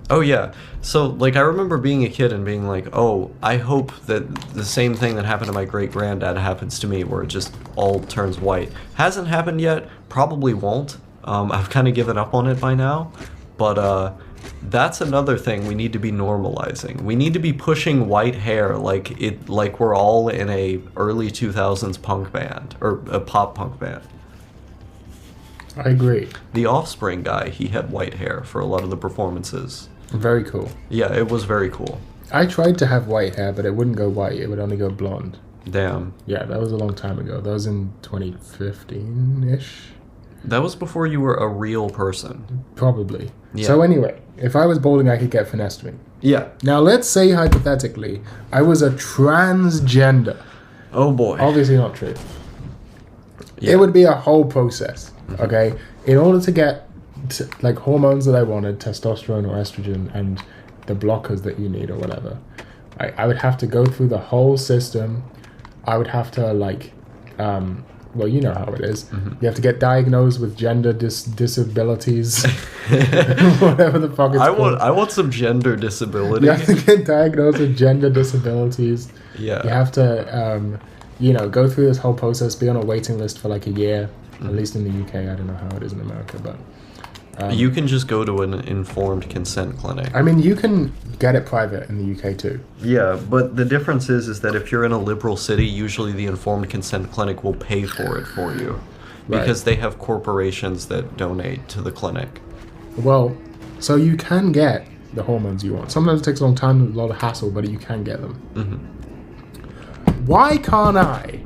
oh yeah, so like I remember being a kid and being like, oh, I hope that the same thing that happened to my great-granddad happens to me, where it just all turns white. Hasn't happened yet, probably won't. I've kind of given up on it by now, but that's another thing we need to be normalizing. We need to be pushing white hair like we're all in a early 2000s punk band, or a pop punk band. I agree. The Offspring guy, he had white hair for a lot of the performances. Very cool. Yeah, it was very cool. I tried to have white hair, but it wouldn't go white. It would only go blonde. Damn. Yeah, that was a long time ago. That was in 2015-ish. That was before you were a real person. Probably. Yeah. So anyway, if I was balding, I could get finessed. Yeah. Now let's say hypothetically, I was a transgender. Oh boy. Obviously not true. Yeah. It would be a whole process. Okay, in order to get like hormones that I wanted, testosterone or estrogen, and the blockers that you need or whatever, I would have to go through the whole system. I would have to like, well, you know how it is. You have to get diagnosed with gender disabilities, whatever the fuck it's called. I want some gender disability. You have to get diagnosed with gender disabilities. Yeah. You have to, go through this whole process, be on a waiting list for like a year. At least in the UK, I don't know how it is in America, but you can just go to an informed consent clinic. I mean, you can get it private in the UK too. Yeah, but the difference is that if you're in a liberal city, usually the informed consent clinic will pay for it for you, because they have corporations that donate to the clinic. Well, so you can get the hormones you want. Sometimes it takes a long time, a lot of hassle, but you can get them. Why can't I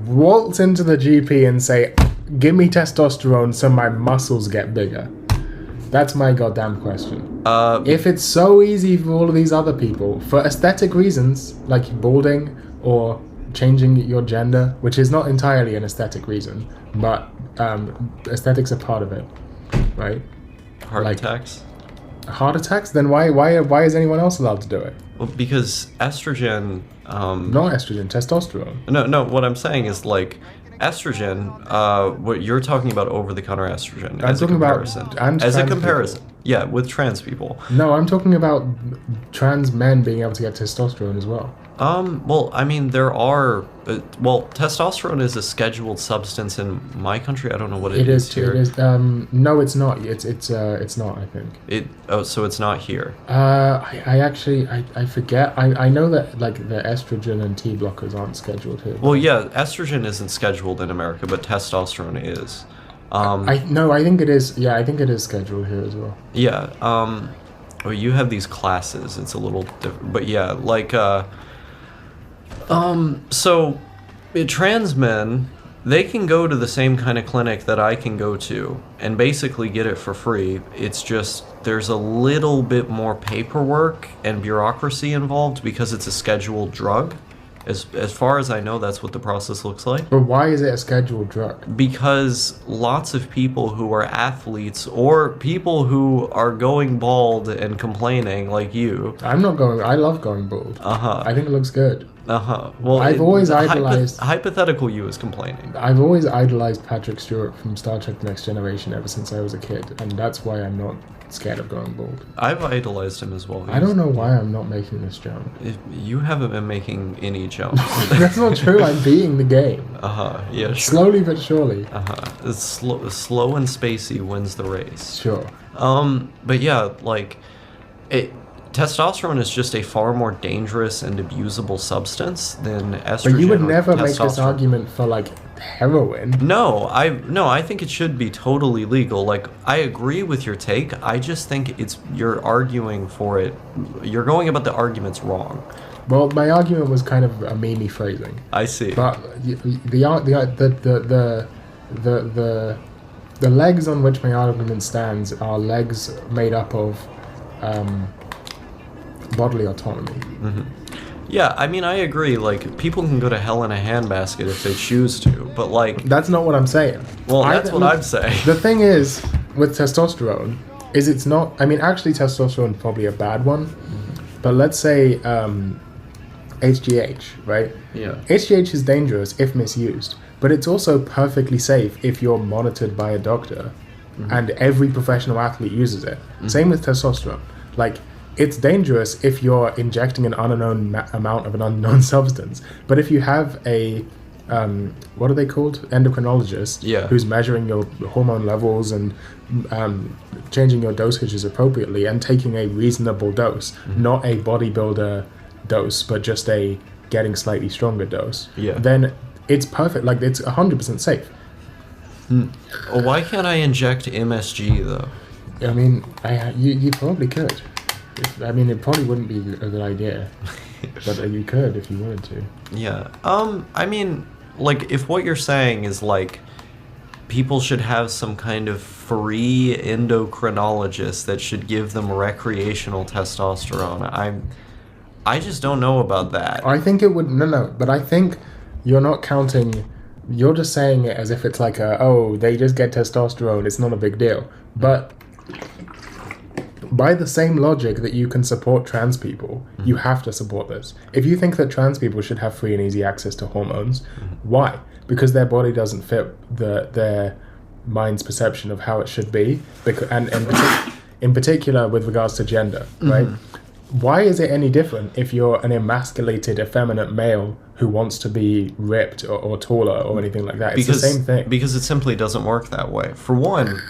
waltz into the GP and say, give me testosterone so my muscles get bigger? That's my goddamn question. If it's so easy for all of these other people, for aesthetic reasons, like balding or changing your gender, which is not entirely an aesthetic reason, but aesthetics are part of it, right? Heart attacks? Heart attacks? Then why is anyone else allowed to do it? Well, because estrogen... Not estrogen, testosterone. No, what I'm saying is like... Estrogen, what you're talking about over-the-counter estrogen as a comparison. As a comparison. Yeah, with trans people. No, I'm talking about trans men being able to get testosterone as well. Well, I mean, there are. Well, testosterone is a scheduled substance in my country. I don't know what it is here. It is. No, it's not. It's not. I think. So it's not here. I actually I forget. I know that like the estrogen and T blockers aren't scheduled here. Well, yeah, estrogen isn't scheduled in America, but testosterone is. I think it is. Yeah, I think it is scheduled here as well. Yeah. Well, you have these classes. It's a little different, but yeah, like so trans men, they can go to the same kind of clinic that I can go to and basically get it for free. It's just there's a little bit more paperwork and bureaucracy involved because it's a scheduled drug. As far as I know, that's what the process looks like. But why is it a scheduled drug? Because lots of people who are athletes or people who are going bald and complaining like you. I'm not going. I love going bald. I think it looks good. Well, I've always idolized. Hypothetical you is complaining. I've always idolized Patrick Stewart from Star Trek: The Next Generation ever since I was a kid, and that's why I'm not scared of going bald. I've idolized him as well. I don't know why I'm not making this jump. You haven't been making any jumps. That's not true. I'm beating the game. Yeah, sure. Slowly but surely. It's slow and spacey wins the race. Sure. But yeah, like testosterone is just a far more dangerous and abusable substance than estrogen. But you would or never make this testosterone. argument for like heroin. No, I think it should be totally legal. Like, I agree with your take. I just think you're arguing for it. You're going about the arguments wrong. Well, my argument was kind of a memey phrasing. I see. But the legs on which my argument stands are legs made up of bodily autonomy. Yeah, I mean, I agree. Like, people can go to hell in a handbasket if they choose to, but like, That's not what I'm saying. well, that's what I'm saying. The thing is, with testosterone, is it's not... I mean, actually, testosterone is probably a bad one. But let's say HGH, right? Yeah. HGH is dangerous if misused, but it's also perfectly safe if you're monitored by a doctor and every professional athlete uses it. Same with testosterone. Like, it's dangerous if you're injecting an unknown amount of an unknown substance. But if you have a, what are they called? Endocrinologist, Yeah. who's measuring your hormone levels and changing your dosages appropriately and taking a reasonable dose, not a bodybuilder dose, but just a getting slightly stronger dose, Yeah. then it's perfect. Like, it's 100% safe. Why can't I inject MSG though? I mean, you probably could. I mean, it probably wouldn't be a good idea, but you could if you wanted to. Yeah. I mean, like, if what you're saying is like people should have some kind of free endocrinologist that should give them recreational testosterone, I just don't know about that. I think it would but I think you're not counting. You're just saying it as if it's like they just get testosterone. It's not a big deal, but. By the same logic that you can support trans people, you have to support this. If you think that trans people should have free and easy access to hormones, why? Because their body doesn't fit their mind's perception of how it should be, and in particular with regards to gender, right? Why is it any different if you're an emasculated, effeminate male who wants to be ripped or taller or anything like that? It's the same thing. Because it simply doesn't work that way. For one,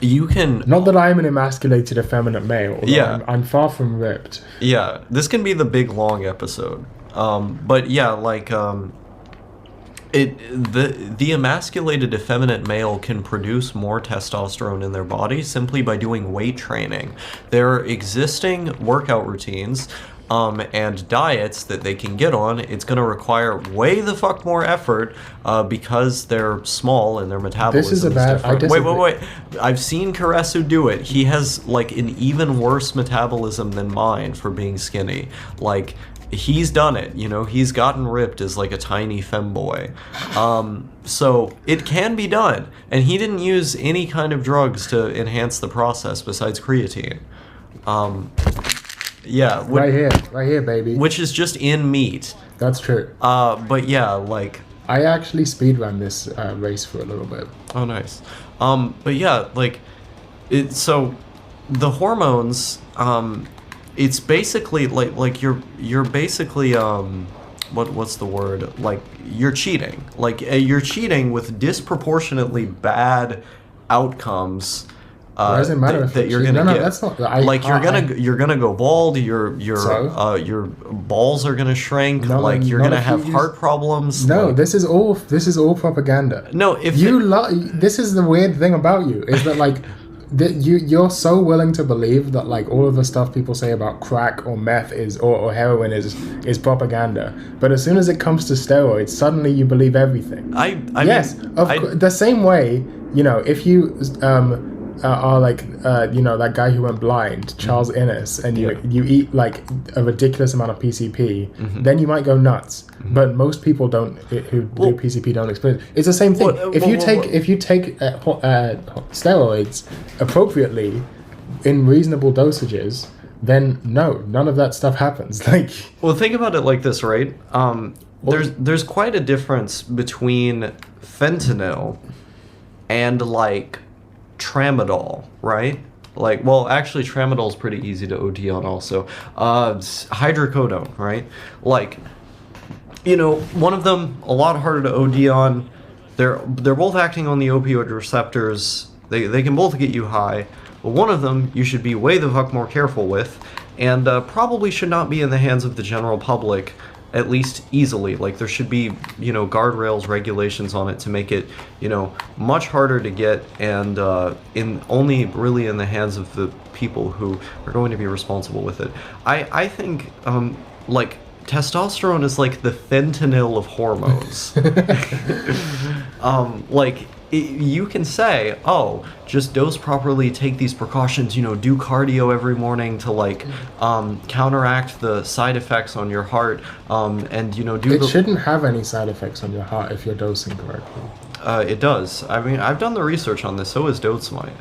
you can... Not that I'm an emasculated, effeminate male. Yeah. I'm far from ripped. Yeah, this can be the big, long episode. But yeah, like, the emasculated, effeminate male can produce more testosterone in their body simply by doing weight training. There are existing workout routines and diets that they can get on. It's going to require way the fuck more effort because they're small and their metabolism is different. Wait. I've seen Karesu do it. He has like an even worse metabolism than mine for being skinny. Like, he's done it, you know, he's gotten ripped as like a tiny femboy. So it can be done. And he didn't use any kind of drugs to enhance the process besides creatine. Yeah. Right here, baby. Which is just in meat. That's true. But yeah, like... I actually speedrun this race for a little bit. Oh, nice. But yeah, like... So, the hormones... it's basically like you're basically what's the word, like you're cheating, like you're cheating with disproportionately bad outcomes. Why does it matter that if you're cheating? gonna No, get? that's not. You're gonna go bald. So? Your balls are gonna shrink. No, like you're not gonna if you have use- heart problems. No, like, this is all propaganda. no. If This is the weird thing about you is that like that you're so willing to believe that like all of the stuff people say about crack or meth or heroin is propaganda, but as soon as it comes to steroids, suddenly you believe everything. I Yes, mean, the same way, you know, if you are like you know, that guy who went blind, Charles Innes, and you eat like a ridiculous amount of PCP, then you might go nuts. But most people don't who do PCP don't experience. It's the same thing. If you take steroids appropriately in reasonable dosages, then no, none of that stuff happens. Like, well, think about it like this, right? There's quite a difference between fentanyl and like tramadol, right? Like, well, actually, tramadol is pretty easy to OD on also. Hydrocodone, right? Like, you know, one of them a lot harder to OD on. They're both acting on the opioid receptors. They can both get you high. But one of them you should be way the fuck more careful with, and probably should not be in the hands of the general public, at least easily. Like, there should be, you know, guardrails, regulations on it to make it, you know, much harder to get, and only really in the hands of the people who are going to be responsible with it. I think like testosterone is like the fentanyl of hormones. Like, you can say, oh, just dose properly, take these precautions, you know, do cardio every morning to like counteract the side effects on your heart, and you know, it shouldn't have any side effects on your heart if you're dosing correctly. It does. I mean, I've done the research on this. So is Dotesmite.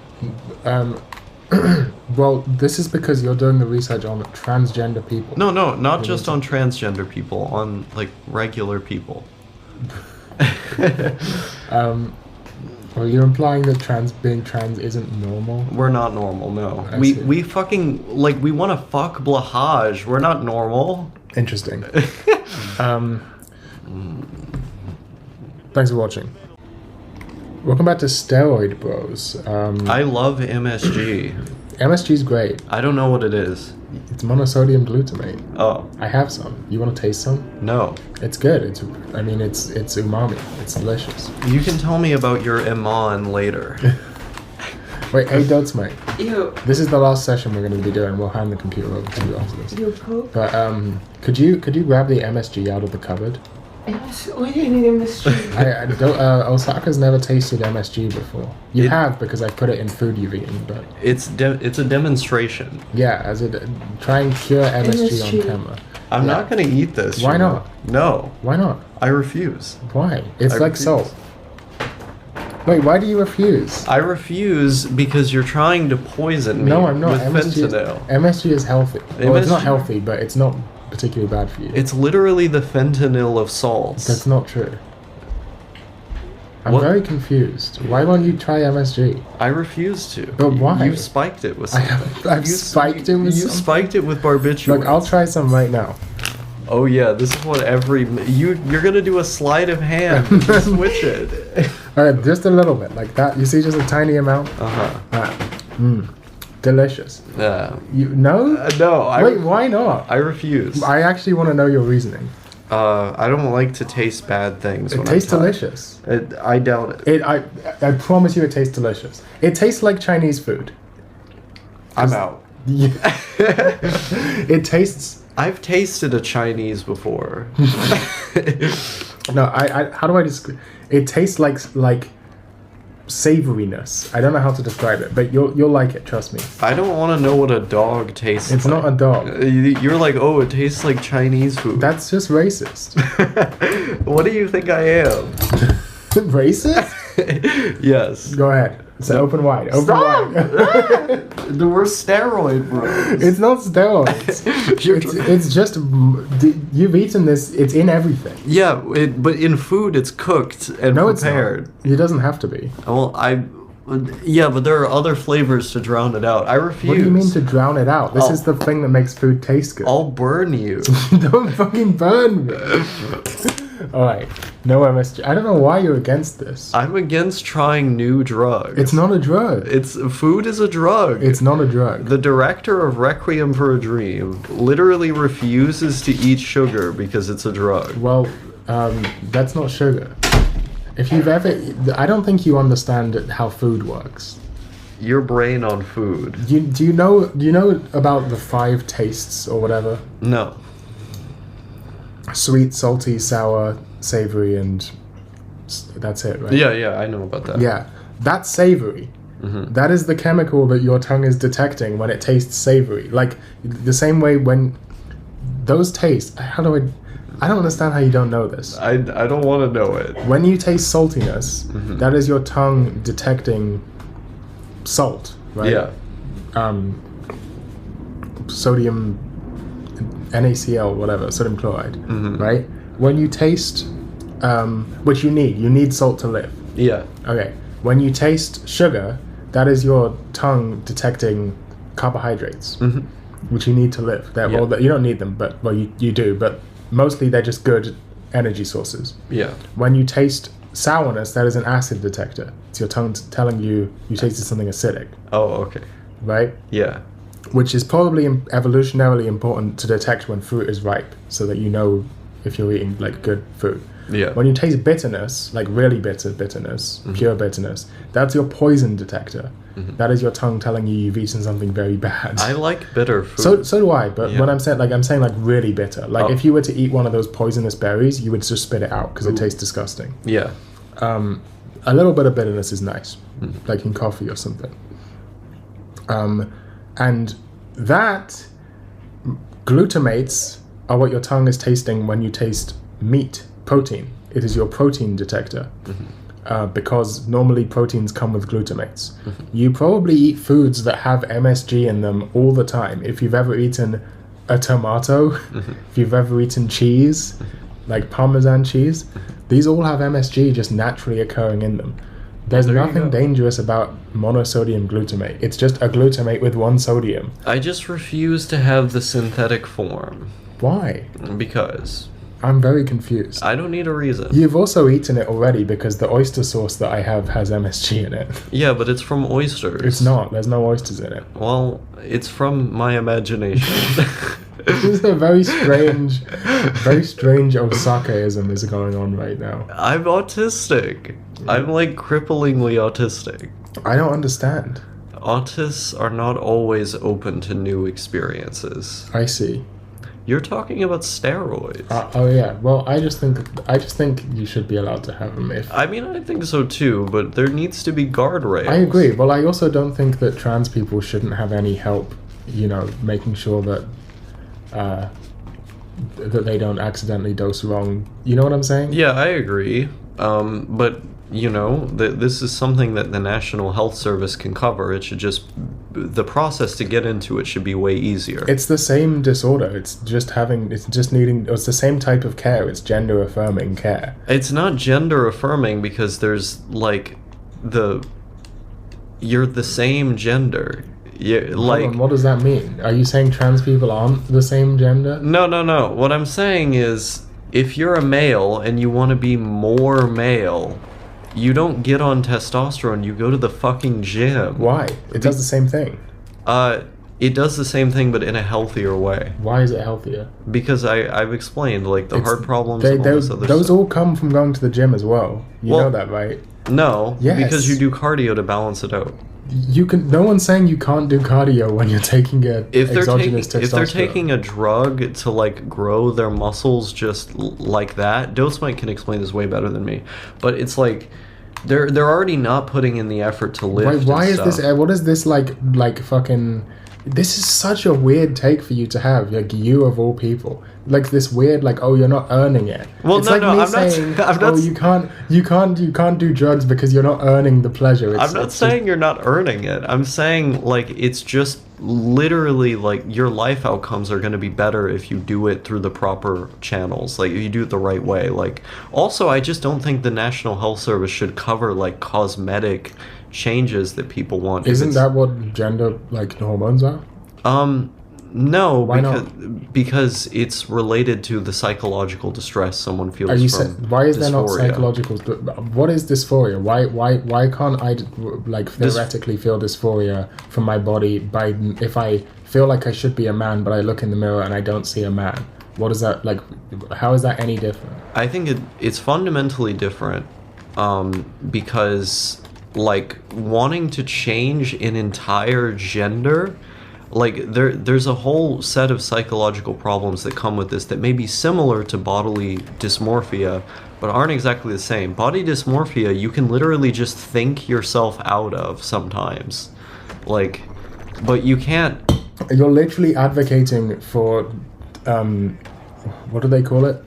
Well, this is because you're doing the research on transgender people. No, not just on transgender people, on like regular people. Are you implying that being trans isn't normal? We're not normal, no. I see. We fucking, like, we want to fuck Blahaj. We're not normal. Interesting. Thanks for watching. Welcome back to Steroid Bros. I love MSG. MSG's great. I don't know what it is. It's monosodium glutamate. Oh, I have some. You want to taste some? no. It's good. It's umami. It's delicious. You can tell me about your Iman later. Wait, hey, Dots, mate. Ew. This is the last session we're going to be doing. We'll hand the computer over to you after this. Ew, Coke. But could you grab the MSG out of the cupboard? What do you need in the street? Osaka's never tasted MSG before. You have, because I put it in food you've eaten, but It's a demonstration. yeah, try and cure MSG on MSG. camera. I'm not gonna eat this. Why you know. not? No, Why not? I refuse. Why? It's I like refuse. salt. Wait, why do you refuse? I refuse because you're trying to poison me No, I'm not. with MSG fentanyl. MSG is healthy. Well, it's not MSG healthy, but it's not particularly bad for you. It's literally the fentanyl of salts. That's not true. I'm What? very confused. Why won't you try MSG? I refuse to. But why? You spiked it with I something. have, I've spiked it with You something. spiked it with barbiturates. Look, I'll try some right now. Oh yeah, this is what you're gonna do a sleight of hand. Switch it. Alright, just a little bit, like that. You see, just a tiny amount. Delicious. You no? No. Wait, why not? I refuse. I actually want to know your reasoning. I don't like to taste bad things. It when tastes I'm tired. delicious. I doubt it. I promise you, it tastes delicious. It tastes like Chinese food. I'm out. Yeah. It tastes. I've tasted a Chinese before. No, how do I describe? It tastes like savoriness. I don't know how to describe it, but you'll like it. Trust me. I don't want to know what a dog tastes It's like. not a dog. You're like, oh, it tastes like Chinese food. That's just racist. What do you think I am? Racist? Yes. Go ahead. Say open wide. Open Stop! wide. We're steroid bros. It's not steroids. it's just you've eaten this. It's in everything. Yeah, but in food it's cooked and No, prepared. it's not. It doesn't have to be. Well, Yeah, but there are other flavors to drown it out. I refuse. What do you mean to drown it out? This Oh. is the thing that makes food taste good. I'll burn you. Don't fucking burn me. Alright, no MSG. I don't know why you're against this. I'm against trying new drugs. It's not a drug. Food is a drug. It's not a drug. The director of Requiem for a Dream literally refuses to eat sugar because it's a drug. Well, that's not sugar. If you've ever... I don't think you understand how food works. Your brain on food. Do you know about the 5 tastes or whatever? No. Sweet, salty, sour, savory, and that's it, right? Yeah, I know about that. Yeah, that's savory. Mm-hmm. That is the chemical that your tongue is detecting when it tastes savory. Like, the same way when those taste... I don't understand how you don't know this. I don't want to know it. When you taste saltiness, Mm-hmm. that is your tongue detecting salt, right? Yeah. Sodium, NaCl, whatever, sodium chloride, Mm-hmm. right? When you taste, which you need salt to live. Yeah. Okay, when you taste sugar, that is your tongue detecting carbohydrates, Mm-hmm. which you need to live. Yeah. Well, you don't need them, but you do. But mostly they're just good energy sources. Yeah. When you taste sourness, that is an acid detector. It's your tongue telling you tasted something acidic, Oh, okay. right? Yeah. Which is probably evolutionarily important to detect when fruit is ripe, so that you know if you're eating like good food. Yeah. When you taste bitterness, like really bitter bitterness, Mm-hmm. pure bitterness, that's your poison detector. Mm-hmm. That is your tongue telling you you've eaten something very bad. I like bitter food. So do I, but Yeah. when I'm saying like really bitter. Like Oh. if you were to eat one of those poisonous berries, you would just spit it out because it tastes disgusting. Yeah. A little bit of bitterness is nice, Mm-hmm. like in coffee or something. And that glutamates are what your tongue is tasting when you taste meat, protein. It is your protein detector. Because normally proteins come with glutamates. You probably eat foods that have MSG in them all the time. If you've ever eaten a tomato, if you've ever eaten cheese, like Parmesan cheese, these all have MSG just naturally occurring in them. There's There you nothing go. dangerous about monosodium glutamate. It's just a glutamate with 1 sodium. I just refuse to have the synthetic form Why? because I'm very confused. I don't need a reason. You've also eaten it already because the oyster sauce that I have has MSG in it. Yeah, but it's from oysters. It's not. There's no oysters in it. Well, it's from my imagination. This is a very strange Osakaism is going on right now. I'm autistic. I'm like cripplingly autistic. I don't understand. Autists are not always open to new experiences. I see. You're talking about steroids. Oh yeah. Well, I just think you should be allowed to have them if. I mean, I think so too, but there needs to be guardrails. I agree. Well, I also don't think that trans people shouldn't have any help. Making sure that that they don't accidentally dose wrong. You know what I'm saying? Yeah, I agree. But this is something that the National Health Service can cover. It should the process to get into it should be way easier. It's the same disorder. It's the same type of care. It's gender affirming care. It's not gender affirming because there's you're the same gender. Hold on, what does that mean? Are you saying trans people aren't the same gender? No. What I'm saying is, if you're a male and you want to be more male, you don't get on testosterone, you go to the fucking gym. Why? It does the same thing. It does the same thing, but in a healthier way. Why is it healthier? Because I've explained, like, the heart problems They, and all this other those stuff. all come from going to the gym as well. You Well- know that, right? No, Yes. because you do cardio to balance it out. No one's saying you can't do cardio when you're taking a If they're exogenous testosterone. if they're taking a drug to like grow their muscles just like that, Dosmite can explain this way better than me. But it's like they're already not putting in the effort to lift. Why and is stuff. this? What is this like fucking? This is such a weird take for you to have. Like you of all people, like this weird oh you're not earning it. Well, it's no, like no, me I'm not- saying I'm not oh you can't do drugs because you're not earning the pleasure. I'm not saying you're not earning it. I'm saying like it's just literally like your life outcomes are going to be better if you do it through the proper channels. Like if you do it the right way. Like also I just don't think the National Health Service should cover like cosmetic changes that people want. If Isn't it's- that what gender like hormones are? No, Why because it's related to the psychological distress someone feels Are you from why is there not dysphoria. psychological? What is dysphoria? Why can't I like theoretically feel dysphoria from my body by if I feel like I should be a man but I look in the mirror and I don't see a man? What is that like? How is that any different? I think it's fundamentally different because like wanting to change an entire gender, like there's a whole set of psychological problems that come with this that may be similar to bodily dysmorphia but aren't exactly the same. Body dysmorphia you can literally just think yourself out of sometimes, like, but you can't. You're literally advocating for what do they call it?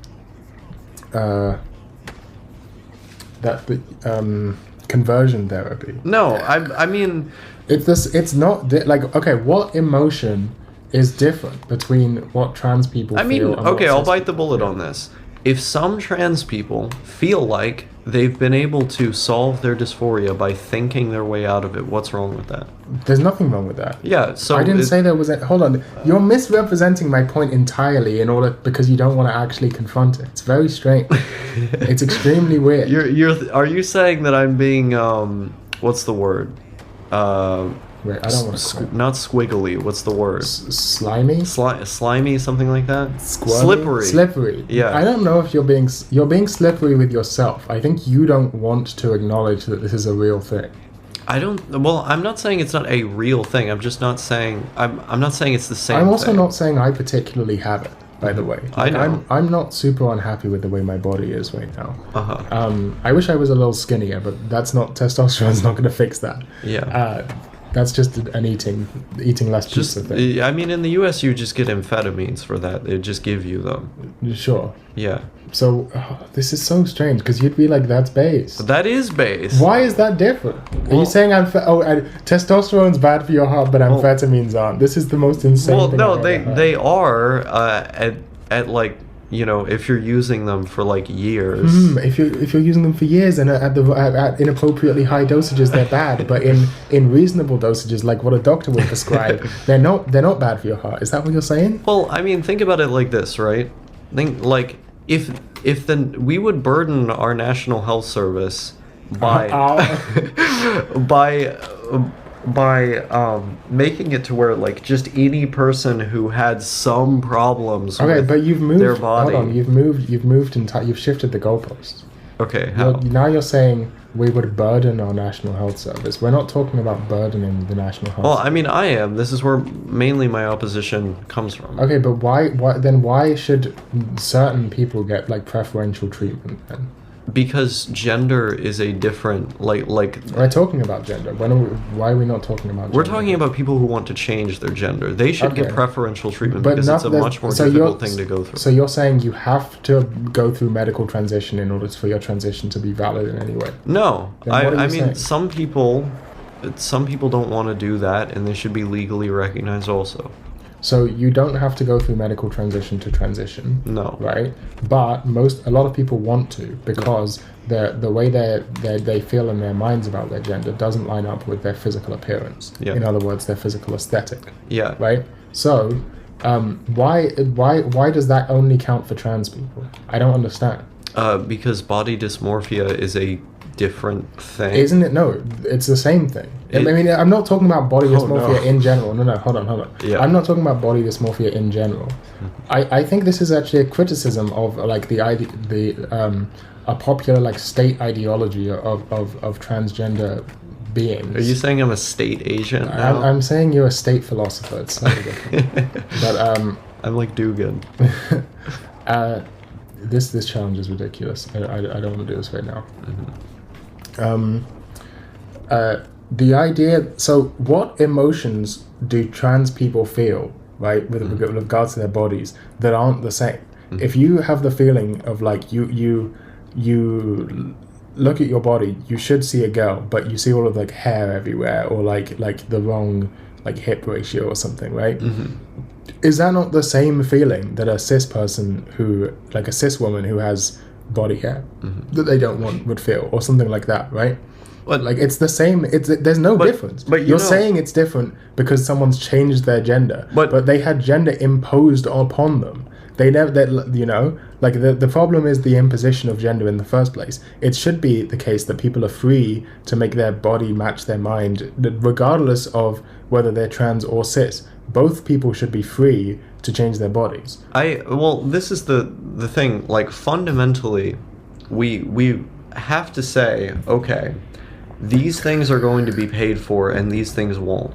Conversion therapy. No, I mean, It's this. It's not like okay. What emotion is different between what trans people I mean, feel? And okay, what I'll cis bite the people bullet feel? on this. If some trans people feel like they've been able to solve their dysphoria by thinking their way out of it, what's wrong with that? There's nothing wrong with that. Yeah, so I didn't say there was a. Hold on, you're misrepresenting my point entirely in order because you don't want to actually confront it. It's very strange. It's extremely weird. Are you saying that I'm being what's the word? Wait, I don't want to. Not squiggly. What's the word? Slimy. Slimy, something like that. Squirmy? Slippery. Slippery. Yeah. I don't know if you're being slippery with yourself. I think you don't want to acknowledge that this is a real thing. I don't. Well, I'm not saying it's not a real thing. I'm just not saying. I'm not saying it's the same. I'm also thing. not saying I particularly have it. By the way, I know. I'm not super unhappy with the way my body is right now. Uh-huh. I wish I was a little skinnier, but that's not testosterone's not going to fix that. Yeah. That's just an eating less Just, pizza thing. I mean, in the U.S., you just get amphetamines for that. They just give you them. Sure. Yeah. So this is so strange because you'd be like, that's base. That is base. Why is that different? Are you Well- saying testosterone's bad for your heart, but amphetamines aren't? This is the most insane Well, thing no, I've ever heard. they are at like, you know, if you're using them for like years. If you're using them for years and at inappropriately high dosages, they're bad. But in reasonable dosages, like what a doctor would prescribe, they're not bad for your heart. Is that what you're saying? Well, I mean, think about it like this, right? Think like if we would burden our National Health Service by by making it to where like just any person who had some problems Okay, with but you've moved. their body. Hold on, you've shifted the goalposts. Okay, how? Now you're saying we would burden our National Health Service. We're not talking about burdening the National Health Well, Service. I mean, I am. This is where mainly my opposition comes from. Okay, but why should certain people get like preferential treatment then? Because gender is a different like We're talking about gender. Why are we not talking about gender? we're talking about people who want to change their gender. They should get Okay. preferential treatment But because it's a not- much more so difficult you're- thing to go through. So you're saying you have to go through medical transition in order for your transition to be valid in any way? No, Then what are I you mean saying? some people don't want to do that, and they should be legally recognized also. So you don't have to go through medical transition to transition. No. Right? But a lot of people want to because the way they feel in their minds about their gender doesn't line up with their physical appearance. Yeah. In other words, their physical aesthetic. Yeah. Right? So why does that only count for trans people? I don't understand. Because body dysmorphia is a different thing. Isn't it? No, it's the same thing. I It- mean, I'm not talking about body Oh, dysmorphia no. in general. No, hold on. Yeah. I'm not talking about body dysmorphia in general. I think this is actually a criticism of like a popular like state ideology of transgender beings. Are you saying I'm a state agent now? I'm saying you're a state philosopher. It's slightly different. But I'm like Dugan. this challenge is ridiculous. I don't want to do this right now. The idea. So, what emotions do trans people feel, right, with regards to their bodies that aren't the same? If you have the feeling of like you look at your body, you should see a girl, but you see all of like hair everywhere, or like the wrong like hip ratio or something, right? Is that not the same feeling that a cis person a cis woman who has body hair that they don't want would feel, or something like that, right? But Like it's the same. There's no difference. but you You're know- saying it's different because someone's changed their gender, But- they had gender imposed upon them. They never, like the problem is the imposition of gender in the first place. It should be the case that people are free to make their body match their mind, regardless of whether they're trans or cis. Both people should be free to change their bodies. Well, this is the thing. Like fundamentally, we have to say, okay, these things are going to be paid for, and these things won't.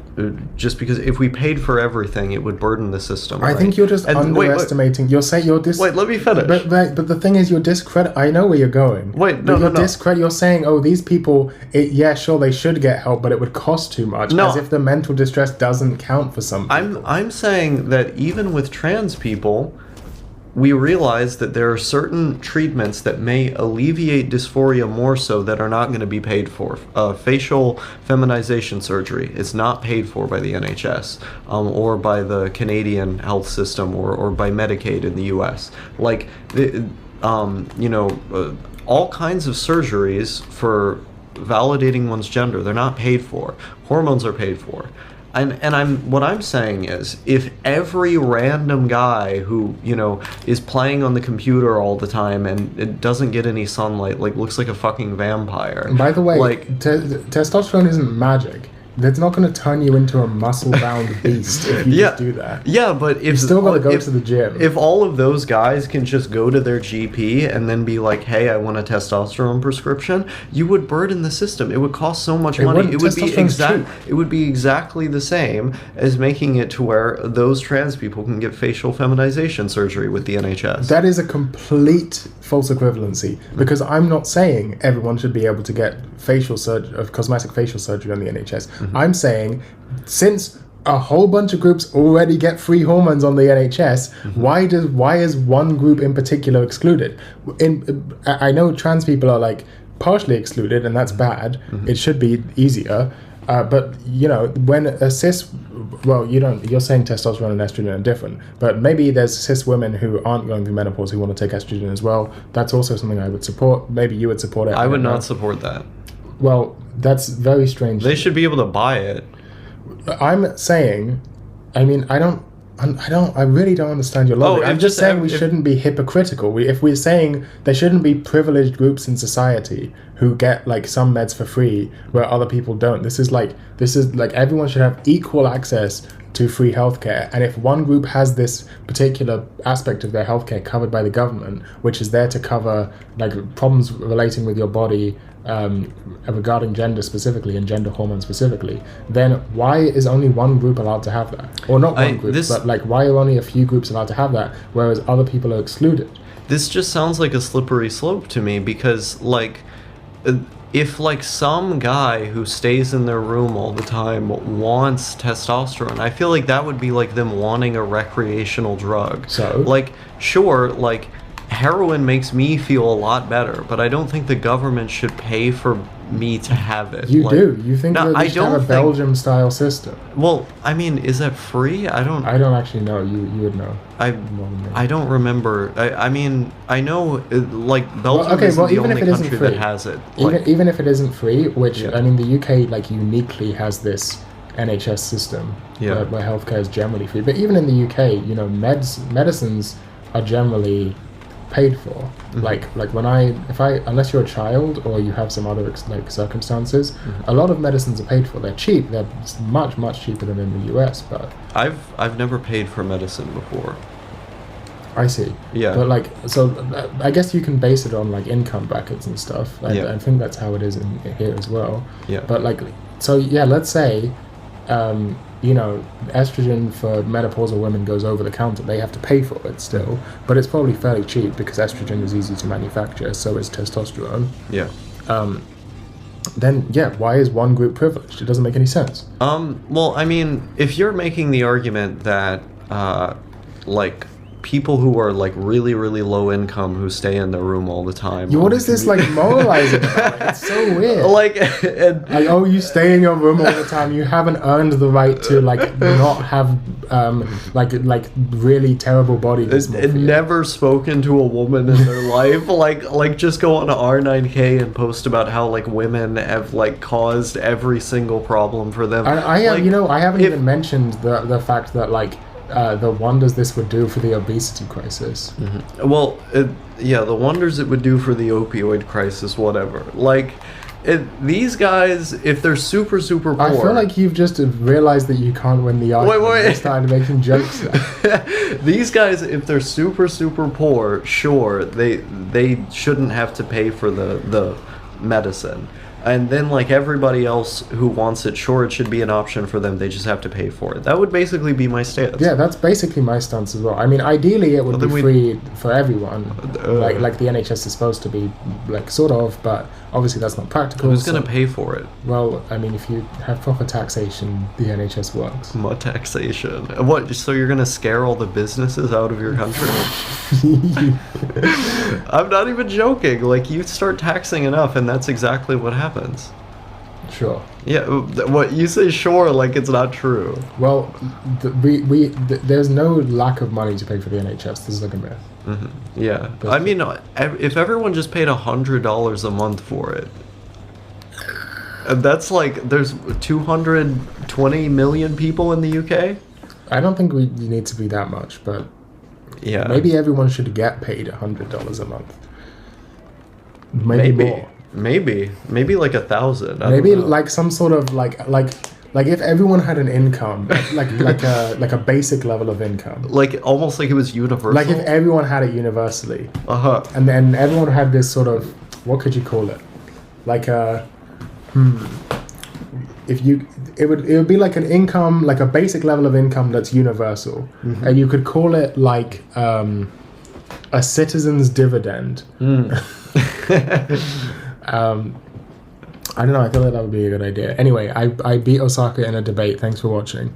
Just because if we paid for everything, it would burden the system. I right? think you're just And underestimating. You're saying you're Wait, let me finish. But the thing is, you're discredit. I know where you're going. Wait, But no. You're saying, oh, these people. Yeah, sure, they should get help, but it would cost too much. No. As if the mental distress doesn't count for some people. I'm saying that even with trans people, we realize that there are certain treatments that may alleviate dysphoria more so that are not going to be paid for. Facial feminization surgery is not paid for by the NHS or by the Canadian health system or by Medicaid in the US. Like, all kinds of surgeries for validating one's gender, they're not paid for. Hormones are paid for. And what I'm saying is, if every random guy who is playing on the computer all the time and it doesn't get any sunlight, like looks like a fucking vampire. And by the way, like testosterone isn't magic. That's not going to turn you into a muscle-bound beast if you just do that. Yeah, but if You still got to go to the gym. If all of those guys can just go to their GP and then be like, "Hey, I want a testosterone prescription," you would burden the system. It would cost so much money. wouldn't. It would be Testosterone's cheap. It would be exactly the same as making it to where those trans people can get facial feminization surgery with the NHS. That is a complete false equivalency, because I'm not saying everyone should be able to get cosmetic facial surgery on the NHS. I'm saying, since a whole bunch of groups already get free hormones on the NHS, why is one group in particular excluded? I know trans people are like partially excluded, and that's bad. It should be easier. But when a cis, you're saying testosterone and estrogen are different, but maybe there's cis women who aren't going through menopause who want to take estrogen as well. That's also something I would support. Maybe you would support it. I would don't know. not support that. Well, that's very strange. They should be able to buy it. I'm saying, I really don't understand your logic. I'm just saying we shouldn't be hypocritical. If we're saying there shouldn't be privileged groups in society who get like some meds for free where other people don't. This is like everyone should have equal access to free healthcare. And if one group has this particular aspect of their healthcare covered by the government, which is there to cover like problems relating with your body, regarding gender specifically and gender hormones specifically, then why is only one group allowed to have that? Or not one group, but like why are only a few groups allowed to have that, whereas other people are excluded? This just sounds like a slippery slope to me, because like if like some guy who stays in their room all the time wants testosterone, I feel like that would be like them wanting a recreational drug. So? Like, sure, like heroin makes me feel a lot better, but I don't think the government should pay for me to have it. You Like, do. You think no, that they should have a Belgium-style system? Well, I mean, is that free? I don't actually know. You would know. I don't remember. I mean, I know like Belgium isn't the only country that has it. Like, Even if it isn't free, which Yeah. I mean, the UK like uniquely has this NHS system Yeah. where healthcare is generally free. But even in the UK, medicines are generally paid for. Like unless you're a child or you have some other circumstances, a lot of medicines are paid for. They're cheap. They're much cheaper than in the US. But I've never paid for medicine before. I see. Yeah. But I guess you can base it on like income brackets and stuff. Yeah. I think that's how it is in here as well. Yeah. But let's say, estrogen for menopausal women goes over the counter. They have to pay for it still, but it's probably fairly cheap because estrogen is easy to manufacture. So is testosterone. Yeah. Then why is one group privileged? It doesn't make any sense. Well, I mean, if you're making the argument that like people who are like really, really low income who stay in their room all the time. What is this like moralizing about? It's so weird. Like, and, Like, oh, you stay in your room all the time. You haven't earned the right to like not have like really terrible body dysmorphia. never spoken to a woman in their life. Like just go on to R9K and post about how like women have like caused every single problem for them. I Like, you know, I haven't if- even mentioned the fact that like the wonders this would do for the obesity crisis. Well, yeah, the wonders it would do for the opioid crisis, whatever. Like, these guys, if they're super, super poor... I feel like you've just realized that you can't win the argument. Wait. You started making jokes there. These guys, if they're super, super poor, sure, they shouldn't have to pay for the medicine. And then, like, everybody else who wants it, sure, it should be an option for them. They just have to pay for it. That would basically be my stance. Yeah, that's basically my stance as well. I mean, ideally, it would Well, be then free for everyone, like the NHS is supposed to be, like sort of, but obviously that's not practical. Who's going to pay for it? Well, I mean, if you have proper taxation, the NHS works. What taxation? What? So you're going to scare all the businesses out of your country? I'm not even joking. Like, you start taxing enough, and that's exactly what happens. Sure. Yeah, what you say, sure, like it's not true. Well, there's no lack of money to pay for the NHS. This is like a myth. Yeah, I mean, if everyone just paid $100 a month for it, and that's like there's 220 million people in the UK. I don't think you need to be that much, but Yeah, maybe everyone should get paid $100 a month. Maybe more. Maybe like 1,000. Maybe like some sort of like if everyone had an income, like a basic level of income. like almost like it was universal. Like if everyone had it universally, and then everyone had this sort of, what could you call it? Like if you, it would be like an income, like a basic level of income that's universal, and you could call it like a citizen's dividend. I don't know, I feel like that would be a good idea. Anyway, I beat Osaka in a debate. Thanks for watching.